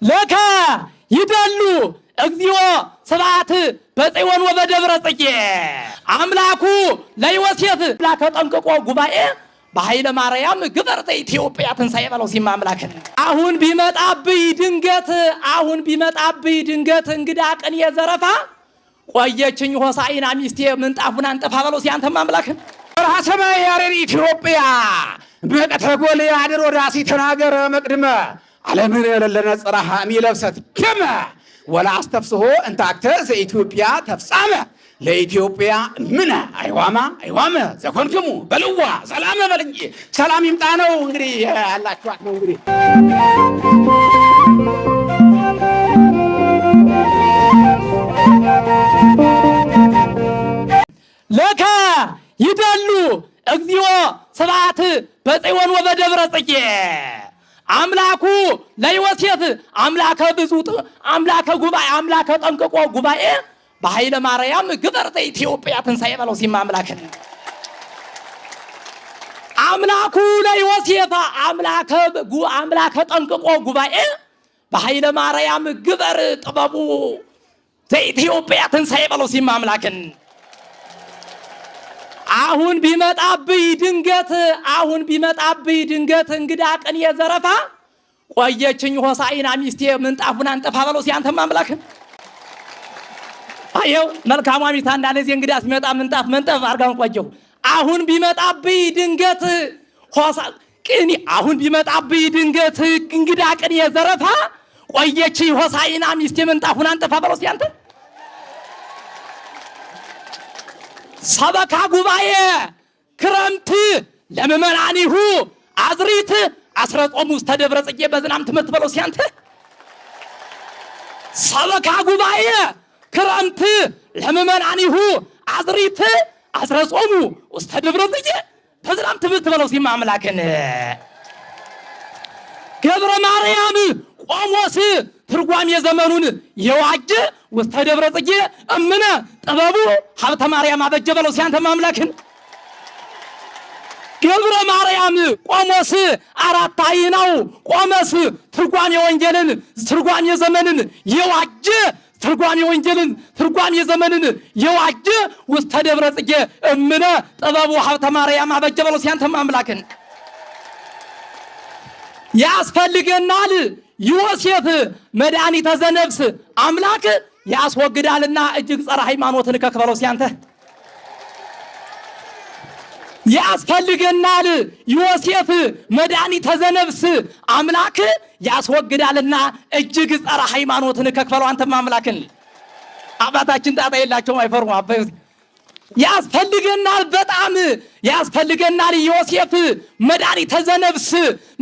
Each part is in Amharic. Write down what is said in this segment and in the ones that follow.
ለከ ይደሉ እግዚኦ ስብሐት በጽዮን ወበደብረ ጽጌ አምላኩ ለዮሴፍ ላከ ጠንቅቆ ጉባኤ በኃይለ ማርያም ግበር ዘኢትዮጵያ ትንሣኤ በለው ሲማ አምላክን አሁን ቢመጣብኝ ድንገት እንግዳ ቀን የዘረፋ ቆየችኝ ሆሳዕና ሚስቴ ምንጣፉን አንጠፋ በለው ሲያንተም አምላክን በረሃ ሰማይ ያሬድ ኢትዮጵያ በቀተጎል ያድር ወዳሲ ተናገረ መቅድመ ዓለምን የለለነ ጽራሃ ሚለብሰት ከመ ወላ አስተፍስሆ እንታክተ ዘኢትዮጵያ ተፍጻመ ለኢትዮጵያ ምን አይዋማ ዘኮንክሙ በልዋ ሰላም በልኝ ሰላም ይምጣ ነው እንግዲህ ያላችኋት ነው እንግዲህ ለከ ይደሉ እግዚኦ ስብሐት በጽዮን ወበደብረ ጽጌ አምላኩ ለዮሴፍ አምላከ ብፁዕ አምላከ ጉባኤ አምላከ ጠንቅቆ ጉባኤ በኃይለ ማርያም ግበር ዘኢትዮጵያ ትንሣኤ በለው ሲማ አምላክን አምላኩ ለዮሴፍ አምላከ ጠንቅቆ ጉባኤ በኃይለ ማርያም ግበር ጥበቡ ዘኢትዮጵያ ትንሣኤ በለው ሲማ አምላክን አሁን ቢመጣብኝ ድንገት እንግዳ ቀን የዘረፋ ቆየችኝ ሆሳዕና ሚስቴ ምንጣፉን አንጠፋ በለው ሲያንተም አምላክን አየው መልካሟ ሚስት አንዳንድ ጊዜ እንግዳ ሲመጣ ምንጣፍ መንጠፍ አርጋን ቆየው አሁን ቢመጣብኝ ድንገት እንግዳ ቀን የዘረፋ ቆየችኝ ሆሳዕና ሚስቴ ምንጣፉን አንጠፋ በለው ሲያንተ ሰበካ ጉባኤ ክረምት ለምእመናኒሁ አዝሪት አስረጾሙ ውስተ ደብረ ጽጌ በዝናም ትምህርት በለው ሲያንተ ሰበካ ጉባኤ ክረምት ለምእመናኒሁ አዝሪት አስረጾሙ ውስተ ደብረ ጽጌ በዝናም ትምህርት በለው ሲማ አምላክን ገብረ ማርያም ቆሞስ ትርጓሜ ዘመኑን የዋጀ ውስተ ደብረ ጽጌ እምነ ጥበቡ ሀብተ ማርያም አበጀ በለው ሲያንተም አምላክን ገብረ ማርያም ቆሞስ አራት አይናው ቆሞስ ትርጓሜ ወንጌልን ትርጓሜ ዘመንን የዋጀ ትርጓሜ ዘመንን የዋጀ ውስተ ደብረ ጽጌ እምነ ጥበቡ ሀብተ ማርያም አበጀ በለው ሲያንተም አምላክን ያስፈልገናል ዮሴፍ መድኃኒተ ዘነፍስ አምላክ ያስወግዳልና እጅግ ጸረ ሃይማኖትን ከክበለው ሲያንተ ያስፈልገናል ዮሴፍ መድኃኒተ ዘነፍስ አምላክ ያስወግዳልና እጅግ ጸረ ሃይማኖትን ከክበለው አንተም አምላክን አባታችን ጣጣ የላቸውም አይፈሩም አባይ ያስፈልገናል በጣም ያስፈልገናል ዮሴፍ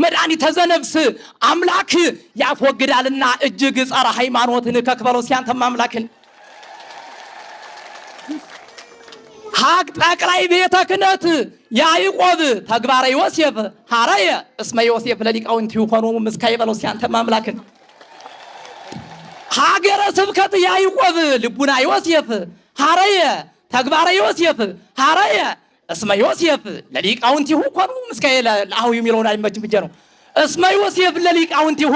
መድኃኒተ ዘነፍስ አምላክ ያስወግዳልና እጅግ ጸረ ሃይማኖትን ከክበለው ሲያንተም አምላክን ሀቅ ጠቅላይ ቤተ ክህነት ያዕቆብ ተግባረ ዮሴፍ ሐረየ እስመ ዮሴፍ ለሊቃውንት ይኮኖሙ ምስካየ በለው ሲያንተም አምላክን ሀገረ ስብከት ያዕቆብ ልቡና ዮሴፍ ሐረየ ተግባረ ዮሴፍ ሐረየ እስመ ዮሴፍ ለሊቃውንቲሁ ኮኖሙ ምስካየ ለአሁ የሚለውን አይመችም ብቻ ነው እስመ ዮሴፍ ለሊቃውንቲሁ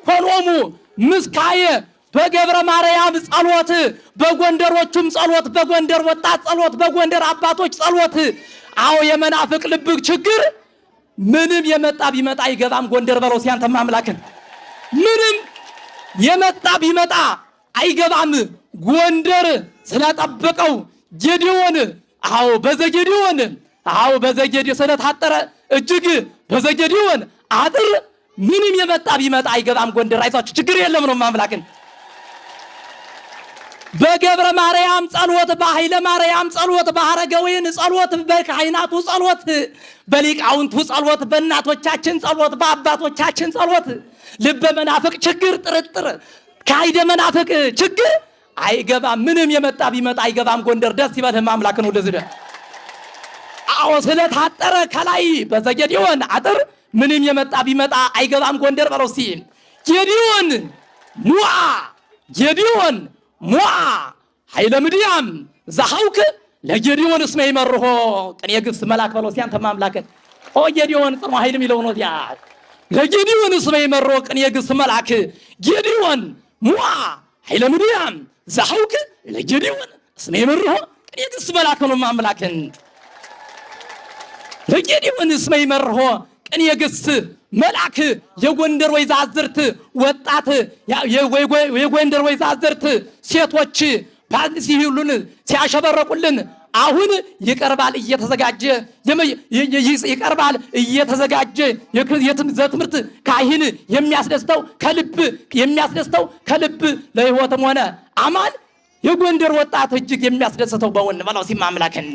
ኮኖሙ ምስካየ በገብረ ማርያም ጸሎት በጎንደሮቹም ጸሎት በጎንደር ወጣት ጸሎት በጎንደር አባቶች ጸሎት አዎ የመናፍቅ ልብ ችግር ምንም የመጣ ቢመጣ አይገባም ጎንደር በለው ሲያንተም አምላክን ምንም የመጣ ቢመጣ አይገባም ጎንደር ስለጠበቀው ጌዲዮን አዎ በዘጌዲዮን ስለታጠረ እጅግ በዘጌዲዮን አጥር ምንም የመጣ ቢመጣ አይገባም ጎንደር አይቷችሁ ችግር የለም ነው አምላክን በገብረ ማርያም ጸሎት በኃይለ ማርያም ጸሎት በሐረገወይን ጸሎት በካህናቱ ጸሎት በሊቃውንቱ ጸሎት በእናቶቻችን ጸሎት በአባቶቻችን ጸሎት ልበ መናፍቅ ችግር ጥርጥር ካይደ መናፍቅ ችግር አይገባም ምንም የመጣ ቢመጣ አይገባም ጎንደር ደስ ይበልህ አምላክ ነው ለዝደ አዎ ስለታጠረ ከላይ በዘጌዲዮን አጥር ምንም የመጣ ቢመጣ አይገባም ጎንደር በለው እስቲ ጌዲዮን ሙአ ኃይለ ምድያም ዘሐውክ ለጌዲዮን እስመ ይመርሆ ቅኔ ግስ መላክ በለው ሲያንተ ማምላከት ኦ ጌዲዮን ጽኑ ኃይል የሚለው ነው ያ ለጌዲዮን እስመ ይመርሖ ቅኔ ግስ መልአክ ጌዲዮን ሙዓ ኃይለ ምድያም ዘሐውክ ለጌዲዮን እስመ ይመርሖ ቅኔ ግስ መልአክ ነው ማምላክን ለጌዲዮን እስመ ይመርሖ ቅኔ ግስ መልአክ የጎንደር ወይዛዝርት ወጣት የጎንደር ወይዛዝርት ሴቶች ባንድ ሲሉን ሲያሸበረቁልን አሁን ይቀርባል እየተዘጋጀ ይቀርባል እየተዘጋጀ የትምህርት ካህን የሚያስደስተው ከልብ ለሕይወትም ሆነ አማን የጎንደር ወጣት እጅግ የሚያስደስተው በውን በለው ሲማምላከን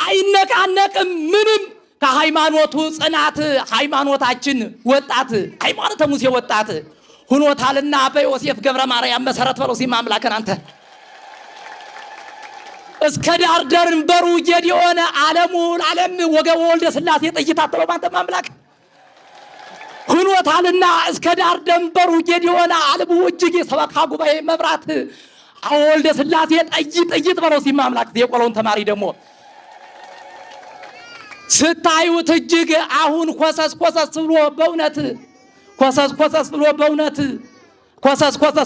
አይነቃነቅም ምንም ከሃይማኖቱ ጽናት ሃይማኖታችን ወጣት ሃይማኖተ ሙሴ ወጣት ሁኖታልና በዮሴፍ ገብረ ማርያም መሰረት በለው ሲማምላከን አንተ እስከ ዳር ድንበሩ ጌዲዮን ዓለም ወልደ ሥላሴ ጥይት አጥሎ ባንተ ማምላክ ሁኖታልና እስከ ዳር ድንበሩ ጌዲዮን ዓለም እጅግ የሰበካ ጉባኤ መብራት ወልደ ሥላሴ ጥይት በለው ሲማምላክ የቆሎን ተማሪ ደግሞ ስታዩት እጅግ አሁን ኮሰስ ብሎ በእውነት ኮሰስ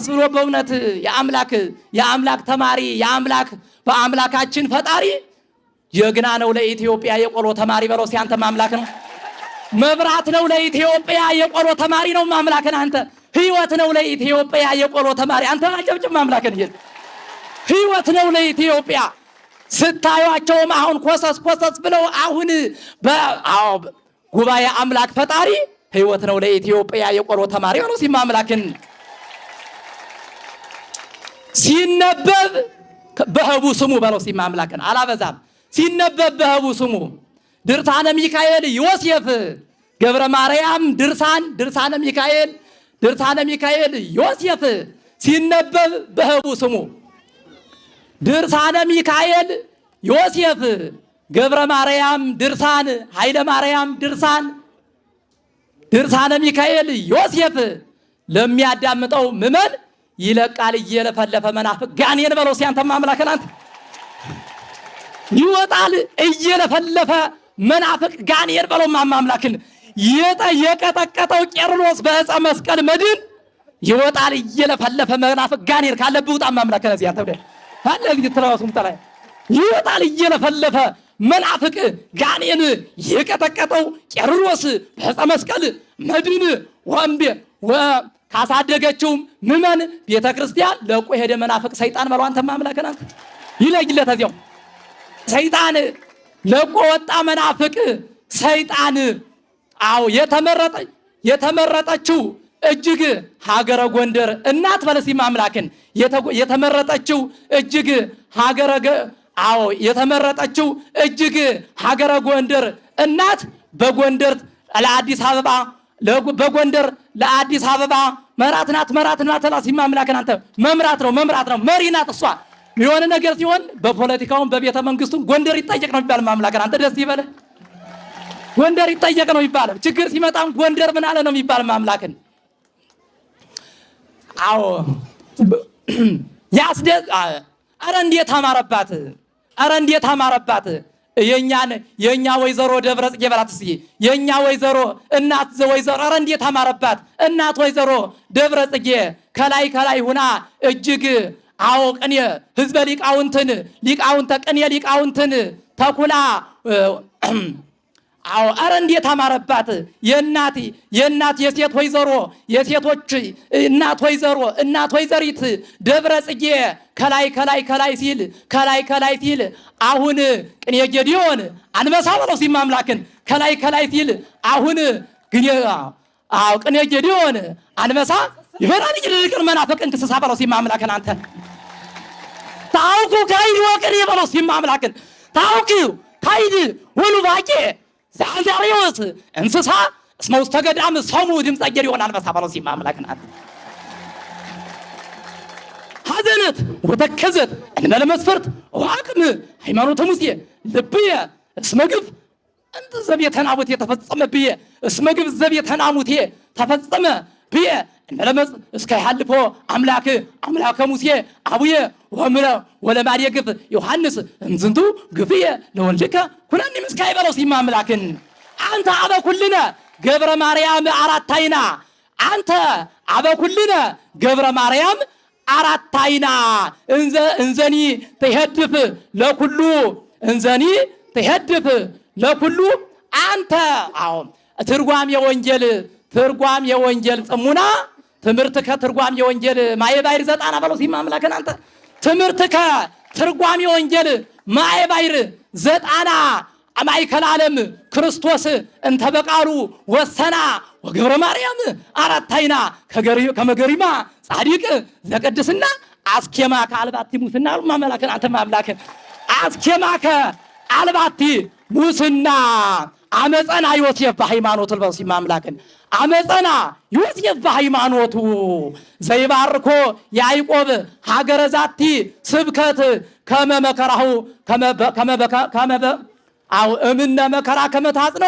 ብሎ በእውነት የአምላክ ተማሪ በአምላካችን ፈጣሪ ጀግና ነው ለኢትዮጵያ የቆሎ ተማሪ በለው ሲያንተ ማምላክ ነው መብራት ነው ለኢትዮጵያ የቆሎ ተማሪ ነው ማምላክን አንተ ሕይወት ነው ለኢትዮጵያ የቆሎ ተማሪ አንተ አጨብጭብ ማምላክን ሕይወት ነው ለኢትዮጵያ ስታዩአቸውም አሁን ኮሰስ ብለው አሁን ጉባኤ አምላክ ፈጣሪ ሕይወት ነው ለኢትዮጵያ የቆሎ ተማሪ ነው ሲማምላክን ሲነበብ በህቡ ስሙ በለው ሲማምላክን አላበዛም ሲነበብ በህቡ ስሙ ድርሳነ ሚካኤል ዮሴፍ ገብረ ማርያም ድርሳነ ሚካኤል ዮሴፍ ሲነበብ በህቡ ስሙ ድርሳነ ሚካኤል ዮሴፍ ገብረ ማርያም ድርሳን ኃይለ ማርያም ድርሳነ ሚካኤል ዮሴፍ ለሚያዳምጠው ምመን ይለቃል እየለፈለፈ መናፍቅ ጋኔን በለው ሲያንተ ማምላክን አንተ ይወጣል እየለፈለፈ መናፍቅ ጋኔን በለው ማምላክን የቀጠቀጠው ቄርሎስ በዕፀ መስቀል መድን ይወጣል እየለፈለፈ መናፍቅ ጋኔን ካለብህ ውጣ ማምላክን እዚያ ተብለ አለዚህ ተራውም ተላይ ይወጣል እየለፈለፈ መናፍቅ ጋኔን የቀጠቀጠው ቄርሎስ በዕፀ መስቀል መድን ካሳደገችው ምመን ቤተክርስቲያን ለቆ ሄደ መናፍቅ ሰይጣን በለው አንተ ማምላክን አንተ ይለይለት እዚያው ሰይጣን ለቆ ወጣ መናፍቅ ሰይጣን የተመረጠችው እጅግ ሀገረ ጎንደር እናት በለው ሲማምላክን የተመረጠችው እጅግ የተመረጠችው እጅግ ሀገረ ጎንደር እናት በጎንደር ለአዲስ አበባ መራት ናት ሲማምላክን አንተ መምራት ነው መሪ ናት እሷ የሆነ ነገር ሲሆን በፖለቲካውን በቤተ መንግስቱ ጎንደር ይጠየቅ ነው ይባል ማምላክን አንተ ደስ ይበለ ጎንደር ይጠየቅ ነው ይባል ችግር ሲመጣም ጎንደር ምን አለ ነው የሚባል ማምላክን አረ እንዴት አማረባት የኛ ወይዘሮ ደብረጽጌ በላት እስኪ የኛ ወይዘሮ እናት ወይዘሮ አረ እንዴት አማረባት እናት ወይዘሮ ደብረጽጌ ከላይ ሁና እጅግ ቅኔ ህዝበ ሊቃውንትን ተኩላ አረ እንዴት አማረባት የእናት የሴት ወይዘሮ እናት ወይዘሪት ደብረጽጌ ከላይ ሲል አሁን ቅኔ ጌዲዮን አንበሳ በለው ሲማምላክን ከላይ ሲል አሁን ቅኔ ጌዲዮን አንበሳ ይፈራል ይልቅር መናፍቅን ክስሳ በለው ሲማምላክን አንተ ታውቁ ካይድ ወቅኔ በለው ሲማምላክን ታውቁ ካይድ ወሉ ባቄ ዛዛሪዎስ እንስሳ እስመ ውስተ ገዳም ሰሙ ድምፀ ጌዲዮን አንበሳ በለው ሲማምላክን አንተ ሐዘነት ወተከዘት እንበለ መስፈርት ዋቅም ሃይማኖተ ሙሴ ልብየ እስመ ግፍ እንተ ዘቤተ ናሙቴ ተፈጸመ ብየ እስመ ግፍ ዘቤተ ናሙቴ ተፈጸመ ብየ እንበለ እስከ ያልፎ አምላከ ሙሴ አቡየ ወለማርየ ግፍ ዮሐንስ እንዝንቱ ግፍየ ለወልድከ ኩነኒ ምስካይ በለው ሲማምላክን አንተ አበ ኩልነ ገብረ ማርያም አራታይና አንተ አበ ኩልነ ገብረ ማርያም አራታይና እንዘኒ ተሄድፍ ለኩሉ እንዘኒ ተሄድፍ ለኩሉ አንተ አዎ ትርጓም የወንጌል ጽሙና ትምህርት ከትርጓም የወንጌል ማየባይር ዘጣና በለው ሲማምላከን አንተ ትምህርት ከትርጓም የወንጌል ማየባይር ዘጣና ማይከል ዓለም ክርስቶስ እንተ በቃሉ ወሰና ወገብረ ማርያም አራታይና ከመገሪማ ጻድቅ ዘቅድስና አስኬማ ከአልባቲ ሙስና ማመላከን አንተ ማምላከን አስኬማ ከአልባቲ ሙስና አመፀና ዮሴፍ በሃይማኖቱ ልበሲ ማምላክን አመፀና ዮሴፍ በሃይማኖቱ ዘይባርኮ ያዕቆብ ሀገረ ዛቲ ስብከት ከመመከራሁ አው እምነ መከራ ከመታጽኖ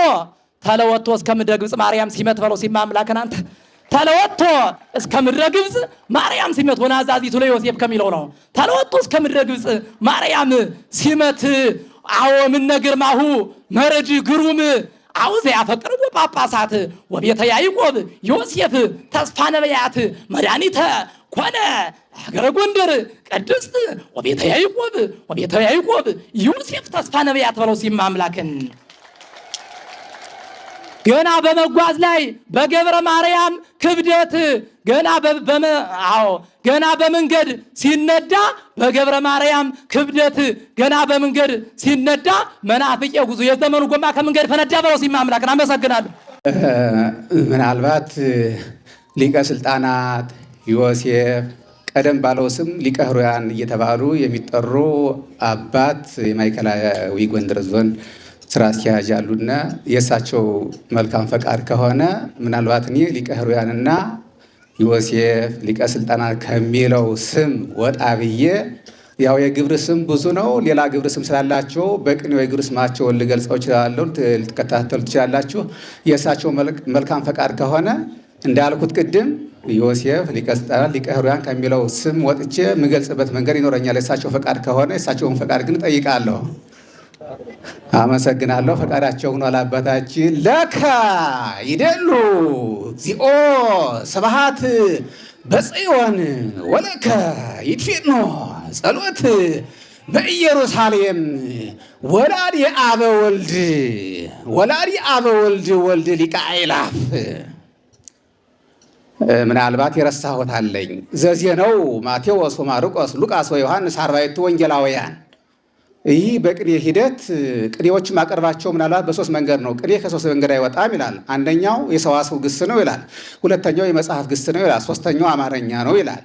ተለወቶ እስከ ምድረ ግብፅ ማርያም ሲመት በለው ሲማምላክን አንተ ተለወቶ እስከ ምድረ ግብፅ ማርያም ሲመት ወናዛዚቱ ለዮሴፍ ከሚለው ነው። ተለወቶ እስከ ምድረ ግብፅ ማርያም ሲመት አዎ ምን ግርማሁ መረድ ግሩም አው ዘያፈቅርዎ ጳጳሳት ወቤተ ያዕቆብ ዮሴፍ ተስፋ ነቢያት መድኃኒተ ኮነ ሀገረ ጎንደር ቅድስት ወቤተ ያዕቆብ ዮሴፍ ተስፋ ነቢያት በለው ሲማምላክን ገና በመጓዝ ላይ በገብረ ማርያም ክብደት ገና በመንገድ ሲነዳ በገብረ ማርያም ክብደት ገና በመንገድ ሲነዳ መናፍቅ ጉዞ የዘመኑ ጎማ ከመንገድ ፈነዳ በለው ሲማምላክን አመሰግናለሁ። ምናልባት ሊቀ ስልጣናት ዮሴፍ ቀደም ባለው ስም ሊቀ ሕሩያን እየተባሉ የሚጠሩ አባት የማዕከላዊ ጎንደር ዞን ስራ አስኪያጅ አሉና የእሳቸው መልካም ፈቃድ ከሆነ ምናልባት እኔ ሊቀ ሕሩያንና ዮሴፍ ሊቀ ስልጣናት ከሚለው ስም ወጣ ብዬ ያው የግብር ስም ብዙ ነው። ሌላ ግብር ስም ስላላቸው በቅኔው የግብር ስማቸውን ልገልጸው እችላለሁ፣ ልትከታተሉ ትችላላችሁ። የእሳቸው መልካም ፈቃድ ከሆነ እንዳልኩት ቅድም ዮሴፍ ሊቀ ስልጣናት ሊቀ ሕሩያን ከሚለው ስም ወጥቼ የምገልጽበት መንገድ ይኖረኛል። የእሳቸው ፈቃድ ከሆነ የእሳቸውን ፈቃድ ግን ጠይቃለሁ። አመሰግናለሁ። ፈቃዳቸው ሆኗል። አባታችን ለከ ይደሉ ዚኦ ስብሐት በጽዮን ወለከ ይትፌኖ ጸሎት በኢየሩሳሌም ወላዲ አበ ወልድ ወልድ ሊቀ አእላፍ። ምናልባት የረሳሁት አለኝ። ዘዜነው ማቴዎስ ወማርቆስ ሉቃስ ወዮሐንስ አርባዕቱ ወንጌላውያን። ይህ በቅኔ ሂደት ቅኔዎች ማቀርባቸው ምናልባት በሶስት መንገድ ነው። ቅኔ ከሶስት መንገድ አይወጣም ይላል። አንደኛው የሰዋስው ግስ ነው ይላል። ሁለተኛው የመጽሐፍ ግስ ነው ይላል። ሶስተኛው አማርኛ ነው ይላል።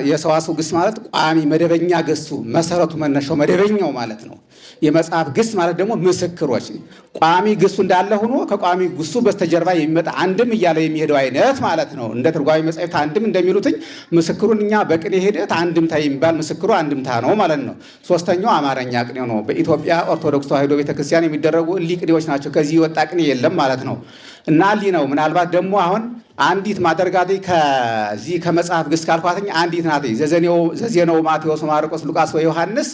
የሰዋስው ግስ ማለት ቋሚ መደበኛ ግሱ መሰረቱ መነሻው መደበኛው ማለት ነው። የመጽሐፍ ግስ ማለት ደግሞ ምስክሮች ቋሚ ግሱ እንዳለ ሆኖ ከቋሚ ግሱ በስተጀርባ የሚመጣ አንድም እያለ የሚሄደው አይነት ማለት ነው። እንደ ትርጓሜ መጻሕፍት አንድም እንደሚሉትኝ ምስክሩን እኛ በቅኔ ሂደት አንድምታ የሚባል ምስክሩ አንድምታ ነው ማለት ነው። ሶስተኛው አማርኛ ቅኔ ነው። በኢትዮጵያ ኦርቶዶክስ ተዋሕዶ ቤተክርስቲያን የሚደረጉ እሊ ቅኔዎች ናቸው። ከዚህ የወጣ ቅኔ የለም ማለት ነው። እና እሊ ነው። ምናልባት ደግሞ አሁን አንዲት ማደርጋት ከዚህ ከመጽሐፍ ግስ ካልኳትኝ አንዲት ናት። ዘዜነው ማቴዎስ ማርቆስ ሉቃስ ወዮሐንስ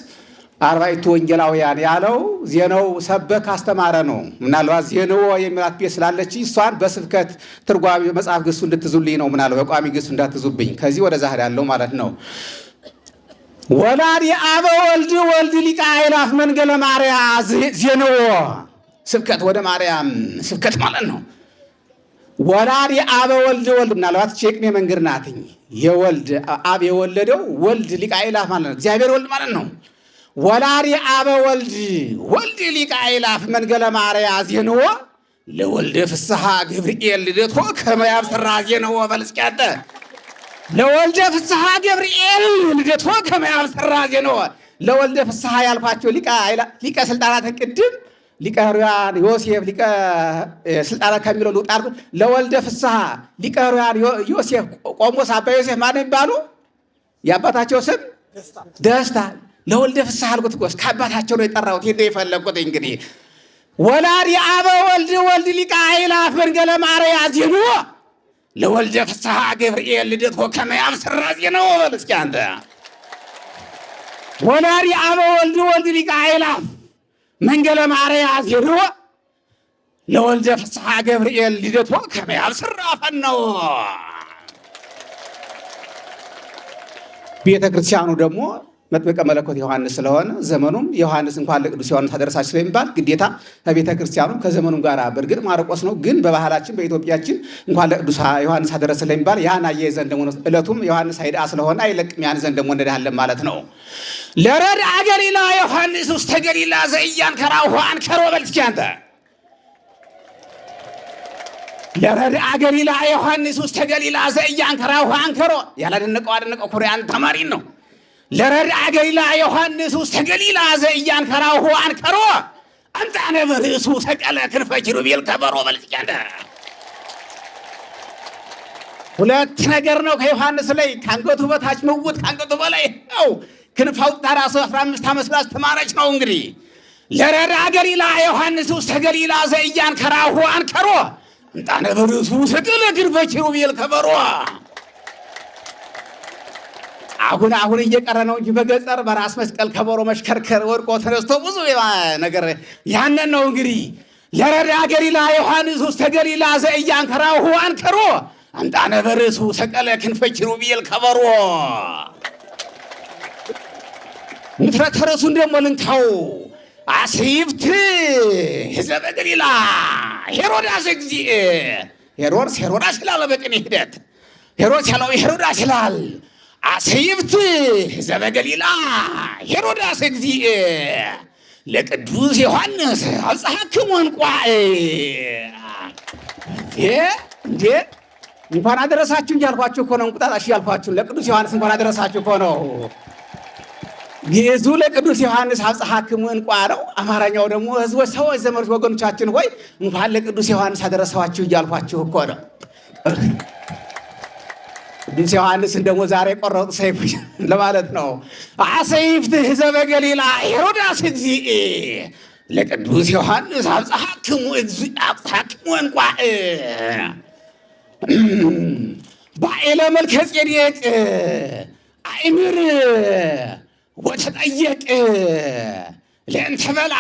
አርባዕቱ ወንጌላውያን ያለው ዜናው ሰበክ አስተማረ ነው። ምናልባት ዜናው የሚላት ቤት ስላለች እሷን በስብከት ትርጓሜ መጽሐፍ ግሱ እንድትዙልኝ ነው። ምናልባት በቋሚ ግሱ እንዳትዙብኝ ከዚህ ወደ ዛህር ያለው ማለት ነው። ወላዲ አበ ወልድ ሊቀ አእላፍ መንገለ ማርያም ዜናው ስብከት ወደ ማርያም ስብከት ማለት ነው። ወላዲ አበ ወልድ ምናልባት ቼቅኔ መንገድ ናትኝ። የወልድ አብ የወለደው ወልድ ሊቀ አእላፍ ማለት ነው። እግዚአብሔር ወልድ ማለት ነው። ወላዲ አበ ወልድ ሊቀ አእላፍ መንገለ ማርያም ዜንዎ ለወልደ ፍስሐ ገብርኤል ልደቶ ከመ ያብስራ ዜንዎ በልስቅያተ ለወልደ ፍስሐ ገብርኤል ልደቶ ከመ ያብስራ ዜንዎ ለወልደ ፍስሐ ያልኳቸው ሊቀ ስልጣናት ቅድም ሊቀ ሕሩያን ዮሴፍ ሊቀ ስልጣናት ከሚለው ልውጣ አልኩት። ለወልደ ፍስሐ ሊቀ ሕሩያን ዮሴፍ ቆሞስ አባ ዮሴፍ ማን ይባሉ? የአባታቸው ስም ደስታ። ለወልደ ፍስሐ አልኩት እኮ ከአባታቸው ነው የጠራሁት። ይሄ የፈለኩት እንግዲህ ወላዲ አበ ወልድ ሊቀ አእላፍ መንገለ ማርያም ዜንዎ ለወልደ ፍስሐ ገብርኤል ልደቶ ከመ ያብስራ ዜንዎ በል እስኪ አንተ። ወላዲ አበ ወልድ ሊቀ አእላፍ መንገለ ማርያም ዜንዎ ለወልደ ፍስሐ ገብርኤል ልደቶ ከመ ያብስራ ፈነወ። ቤተ ክርስቲያኑ ደግሞ መጥምቀ መለኮት ዮሐንስ ስለሆነ ዘመኑም ዮሐንስ እንኳን ለቅዱስ ዮሐንስ አደረሳችሁ ስለሚባል ግዴታ ከቤተ ክርስቲያኑ ከዘመኑም ጋር በእርግጥ ማርቆስ ነው፣ ግን በባህላችን በኢትዮጵያችን እንኳን ለቅዱስ ዮሐንስ አደረሰ ስለሚባል ያን አያይዘን ደግሞ ዕለቱም ዮሐንስ አይዳ ስለሆነ አይለቅም። ያን ዘንድ ደግሞ እንሄዳለን ማለት ነው። ለረድአ ገሊላ ዮሐንስ ውስተ ገሊላ ዘኢያንከራሁ አንከሮ በል እስኪ አንተ። ለረድአ ገሊላ ዮሐንስ ውስተ ገሊላ ዘኢያንከራሁ አንከሮ። ያላደነቀው አደነቀው። ኮሪያን ተማሪን ነው። ለረድአ ገሊላ ዮሐንስ ውስተ ገሊላ ዘኢያንከራሁ አንከሮ አንጣነ በርእሱ ሰቀለ ክንፈ ኪሩቤል ከበሮ በል እስኪ አንተ። ሁለት ነገር ነው ከዮሐንስ ላይ፣ ከአንገቱ በታች ምውት፣ ከአንገቱ በላይ ነው ክንፍ አውጥታ ራሱ 15 ዓመት ስላስተማረች ነው። እንግዲህ ለረድአ ገሊላ ዮሐንስ ውስተ ገሊላ ዘኢያንከራሁ አንከሮ አንጣነ በርእሱ ሰቀለ ክንፈ ኪሩቤል ከበሮ። አሁን እየቀረ ነው እንጂ በገጠር በራስ መስቀል ከበሮ መሽከርከር ወድቆ ተነስቶ ብዙ ነገር ያንን ነው። እንግዲህ ለረድአ ገሊላ ዮሐንስ ውስተ ገሊላ ዘኢያንከራሁ አንከሮ አንጣነ በርእሱ ሰቀለ ክንፈ ኪሩቤል ከበሮ። ምትረተ ርእሱን ደግሞ ልንካው። አስይብት ሕዝበ ገሊላ ሄሮድስ እግዚእ። ሄሮድስ ይላል በቅኔ ሂደት። ሄሮድስ ያለው ሄሮድስ ይላል። አስይብት ሕዝበ ገሊላ ሄሮድስ እግዚእ ለቅዱስ ዮሐንስ አብጽሐክሙ እንቋዕ። እንዴ እንኳን አደረሳችሁ እያልኳችሁ እኮ ነው። እንቁጣጣሽ እያልኳችሁ ለቅዱስ ዮሐንስ እንኳን አደረሳችሁ እኮ ነው። ግዕዙ ለቅዱስ ዮሐንስ አብጽሐክሙ እንቋዕ ነው። አማርኛው ደግሞ ሕዝቦች፣ ሰዎች፣ ዘመዶች፣ ወገኖቻችን ሆይ እንኳን ለቅዱስ ዮሐንስ አደረሳችሁ እያልኳችሁ እኮ ነው። ቅዱስ ዮሐንስን ደግሞ ዛሬ ቆረጡ ሰይፍ ለማለት ነው። አሰይፍት ሕዝበ ገሊላ ሄሮድስ እግዚእ ለቅዱስ ዮሐንስ አብጽሐክሙ እንቋዕ ባኤለ መልከ ጼዴቅ አእምር ወተጠየቅ ለእንተ በላ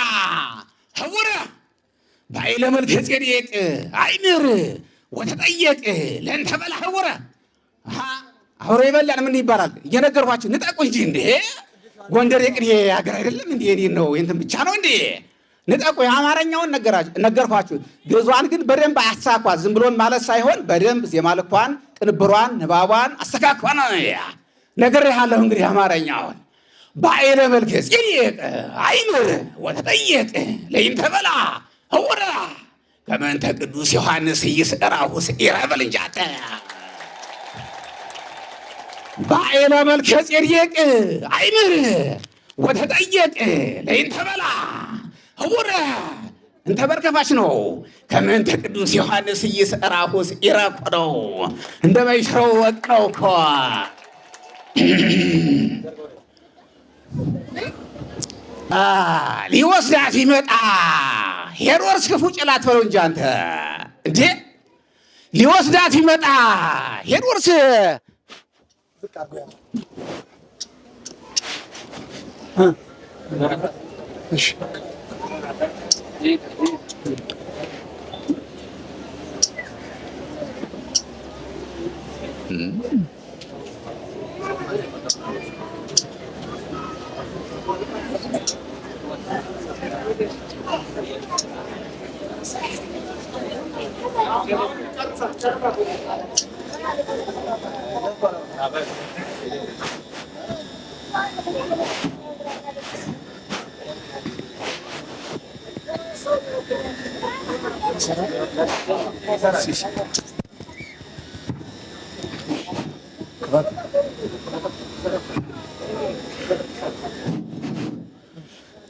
ህቡረ። ባኤለ መልከ ጼዴቅ አእምር ወተጠየቅ ለእንተ በላ ህቡረ። አብሮ የበላን ምን ይባላል? እየነገርኳችሁ ንጠቁ እንጂ እንዴ! ጎንደር የቅኔ ሀገር አይደለም እንዴ? እኔን ነው እንትን ብቻ ነው እንዴ? ንጠቁ። የአማርኛውን ነገርኳችሁ። ግዕዟን ግን በደንብ አያሳኳት። ዝም ብሎን ማለት ሳይሆን በደንብ ዜማ ልኳን፣ ቅንብሯን፣ ንባቧን አስተካክሏን ነግሬሃለሁ። እንግዲህ አማርኛውን ባኤለ መልከ ጼዴቅ አእምር ወተጠየቅ ለእንተ በላ ህቡረ ከመ እንተ ቅዱስ ዮሐንስ ይስዕራሁ ስዒረ በል እንጂ አንተ። ባኤለ መልከ ጼዴቅ አእምር ወተጠየቅ ለእንተ በላ ህቡረ እንተ በርከፋች ነው። ከመ እንተ ቅዱስ ዮሐንስ ይስዕራሁ ስዒረ እኮ ነው። እንደ መይሽረው ወቅ ነው እኮ። ሊወስዳት ይመጣ ሄሮድስ ክፉ ጭላት በለው እንጂ አንተ እንዴ! ሊወስዳት ይመጣ ሄሮድስ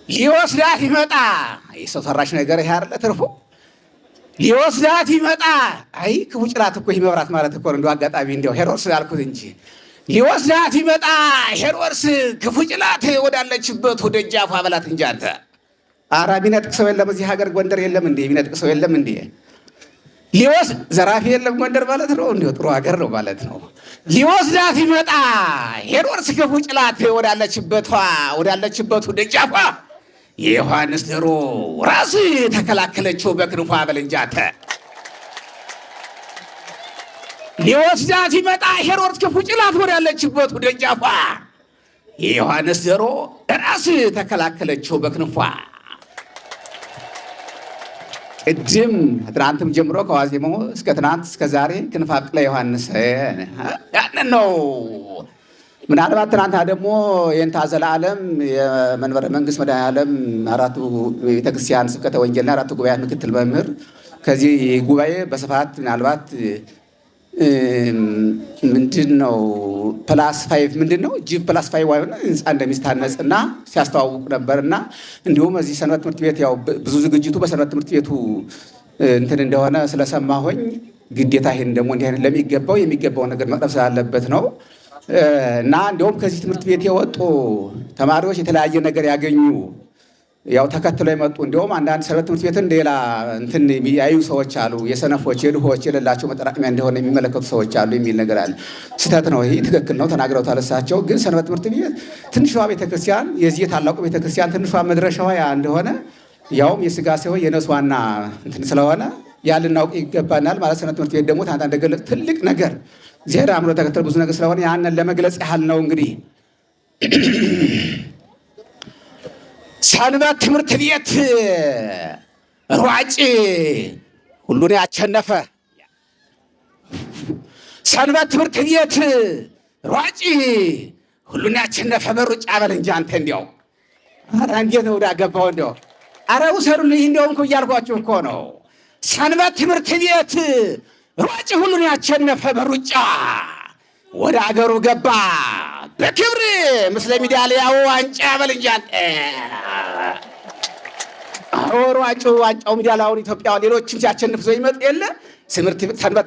ሊወስዳት ይመጣ። የሰው ሰራሽ ነገር ይሄ አይደለ ትርፉ። ሊወስዳት ይመጣ። አይ ክፉ ጭላት እኮ ይሄ መብራት ማለት እኮ እንደው አጋጣሚ እንደው ሄሮድስ ያልኩት እንጂ ሊወስዳት ይመጣ ሄሮድስ ክፉ ጭላት ወዳለችበት ወደ ደጃፉ አበላት እንጂ አንተ። ኧረ ቢነጥቅ ሰው የለም እዚህ ሀገር ጎንደር የለም እንዴ? ቢነጥቅ ሰው የለም እንዴ? ዘራፊ የለም ጎንደር ማለት ነው። እንዲሁ ጥሩ ሀገር ነው ማለት ነው። ሊወስዳት ይመጣ ሄሮድስ ክፉ ጭላት ወዳለችበቱ ደጃፏ የዮሐንስ ዶሮ ራስ ተከላከለችው በክንፏ በልንጃተ ሊወስዳት ይመጣ ሄሮድስ ክፉ ጭላት ወደ ያለችበት ደጃፏ የዮሐንስ ዶሮ ራስ ተከላከለችው በክንፏ። ቅድም ትናንትም ጀምሮ ከዋዜማው እስከ ትናንት እስከ ዛሬ ክንፍ አብቅለ ዮሐንስ ያንን ነው። ምናልባት ትናንትና ደግሞ የእንተ ዘለዓለም የመንበረ መንግስት መድኃኔዓለም አራቱ ቤተክርስቲያን ስብከተ ወንጌልና አራቱ ጉባኤያት ምክትል መምህር ከዚህ ጉባኤ በስፋት ምናልባት ምንድን ነው ፕላስ 5 ምንድን ነው ጂ ፕላስ 5 ዋይና ህንፃ እንደሚስታነጽና ሲያስተዋውቅ ነበርና እንዲሁም እዚህ ሰንበት ትምህርት ቤት ያው ብዙ ዝግጅቱ በሰንበት ትምህርት ቤቱ እንትን እንደሆነ ስለሰማሁኝ ግዴታ ይሄን ደግሞ እንዲህ አይነት ለሚገባው የሚገባው ነገር መቅረብ ስላለበት ነው። እና እንዲሁም ከዚህ ትምህርት ቤት የወጡ ተማሪዎች የተለያየ ነገር ያገኙ ያው ተከትለው የመጡ እንዲሁም አንዳንድ ሰንበት ትምህርት ቤትን ሌላ እንትን ያዩ ሰዎች አሉ። የሰነፎች የድሆች የሌላቸው መጠራቀሚያ እንደሆነ የሚመለከቱ ሰዎች አሉ የሚል ነገር አለ። ስህተት ነው። ይሄ ትክክል ነው፣ ተናግረውታል እሳቸው። ግን ሰንበት ትምህርት ቤት ትንሿ ቤተክርስቲያን የዚህ ታላቁ ቤተክርስቲያን ትንሿ መድረሻዋ ያ እንደሆነ ያውም የስጋ ሲሆን የነፍስ ዋና እንትን ስለሆነ ያ ልናውቅ ይገባናል ማለት ሰንበት ትምህርት ቤት ደግሞ ታንታ እንደገለጽ ትልቅ ነገር እግዚአብሔር አምሮ ተከተል ብዙ ነገር ስለሆነ ያንን ለመግለጽ ያህል ነው። እንግዲህ ሰንበት ትምህርት ቤት ሯጭ ሁሉን ያቸነፈ ሰንበት ትምህርት ቤት ሯጭ ሁሉን ያቸነፈ በሩጫ በል እንጂ አንተ እንዲያው ኧረ እንዴት ነው ዳገባው እንዲያው ኧረ ውሰዱልኝ እንዲያው እንኳ እያልኳችሁ እኮ ነው። ሰንበት ትምህርት ቤት ሯጭ ሁሉን ያቸነፈ በሩጫ ወደ አገሩ ገባ በክብር ምስለ ሜዳሊያው ዋንጫ በል እንጂ አንተ ሯጩ ዋንጫው ሜዳሊያውን ኢትዮጵያ ሌሎችም ሲያቸንፍ ሰው ይመጥ የለ ሰንበት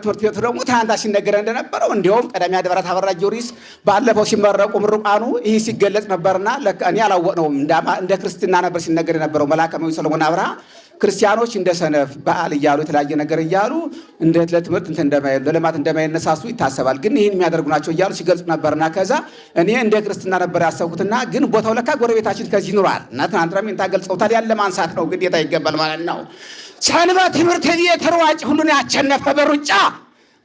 ትምህርት ቤቱ ደግሞ ታንታ ሲነገረ እንደነበረው እንዲሁም ቀዳሚ አድባራት አበራ ጊዮርጊስ ባለፈው ሲመረቁ ምሩቃኑ ይህ ሲገለጽ ነበርና እኔ አላወቅነውም። እንደ ክርስትና ነበር ሲነገር የነበረው መላከማዊ ሰሎሞን አብርሃ ክርስቲያኖች እንደ ሰነፍ በዓል እያሉ የተለያየ ነገር እያሉ እንደ ለትምህርት እንትን ለልማት እንደማይነሳሱ ይታሰባል። ግን ይህን የሚያደርጉ ናቸው እያሉ ሲገልጹ ነበርና ከዛ እኔ እንደ ክርስትና ነበር ያሰብኩትና ግን ቦታው ለካ ጎረቤታችን ከዚህ ይኖራል እና ትናንትናም ታገልጸውታል። ያለ ማንሳት ነው ግዴታ ይገባል ማለት ነው። ሰንበት ትምህርት ቤት ሯጭ ሁሉን ያቸነፈ በሩጫ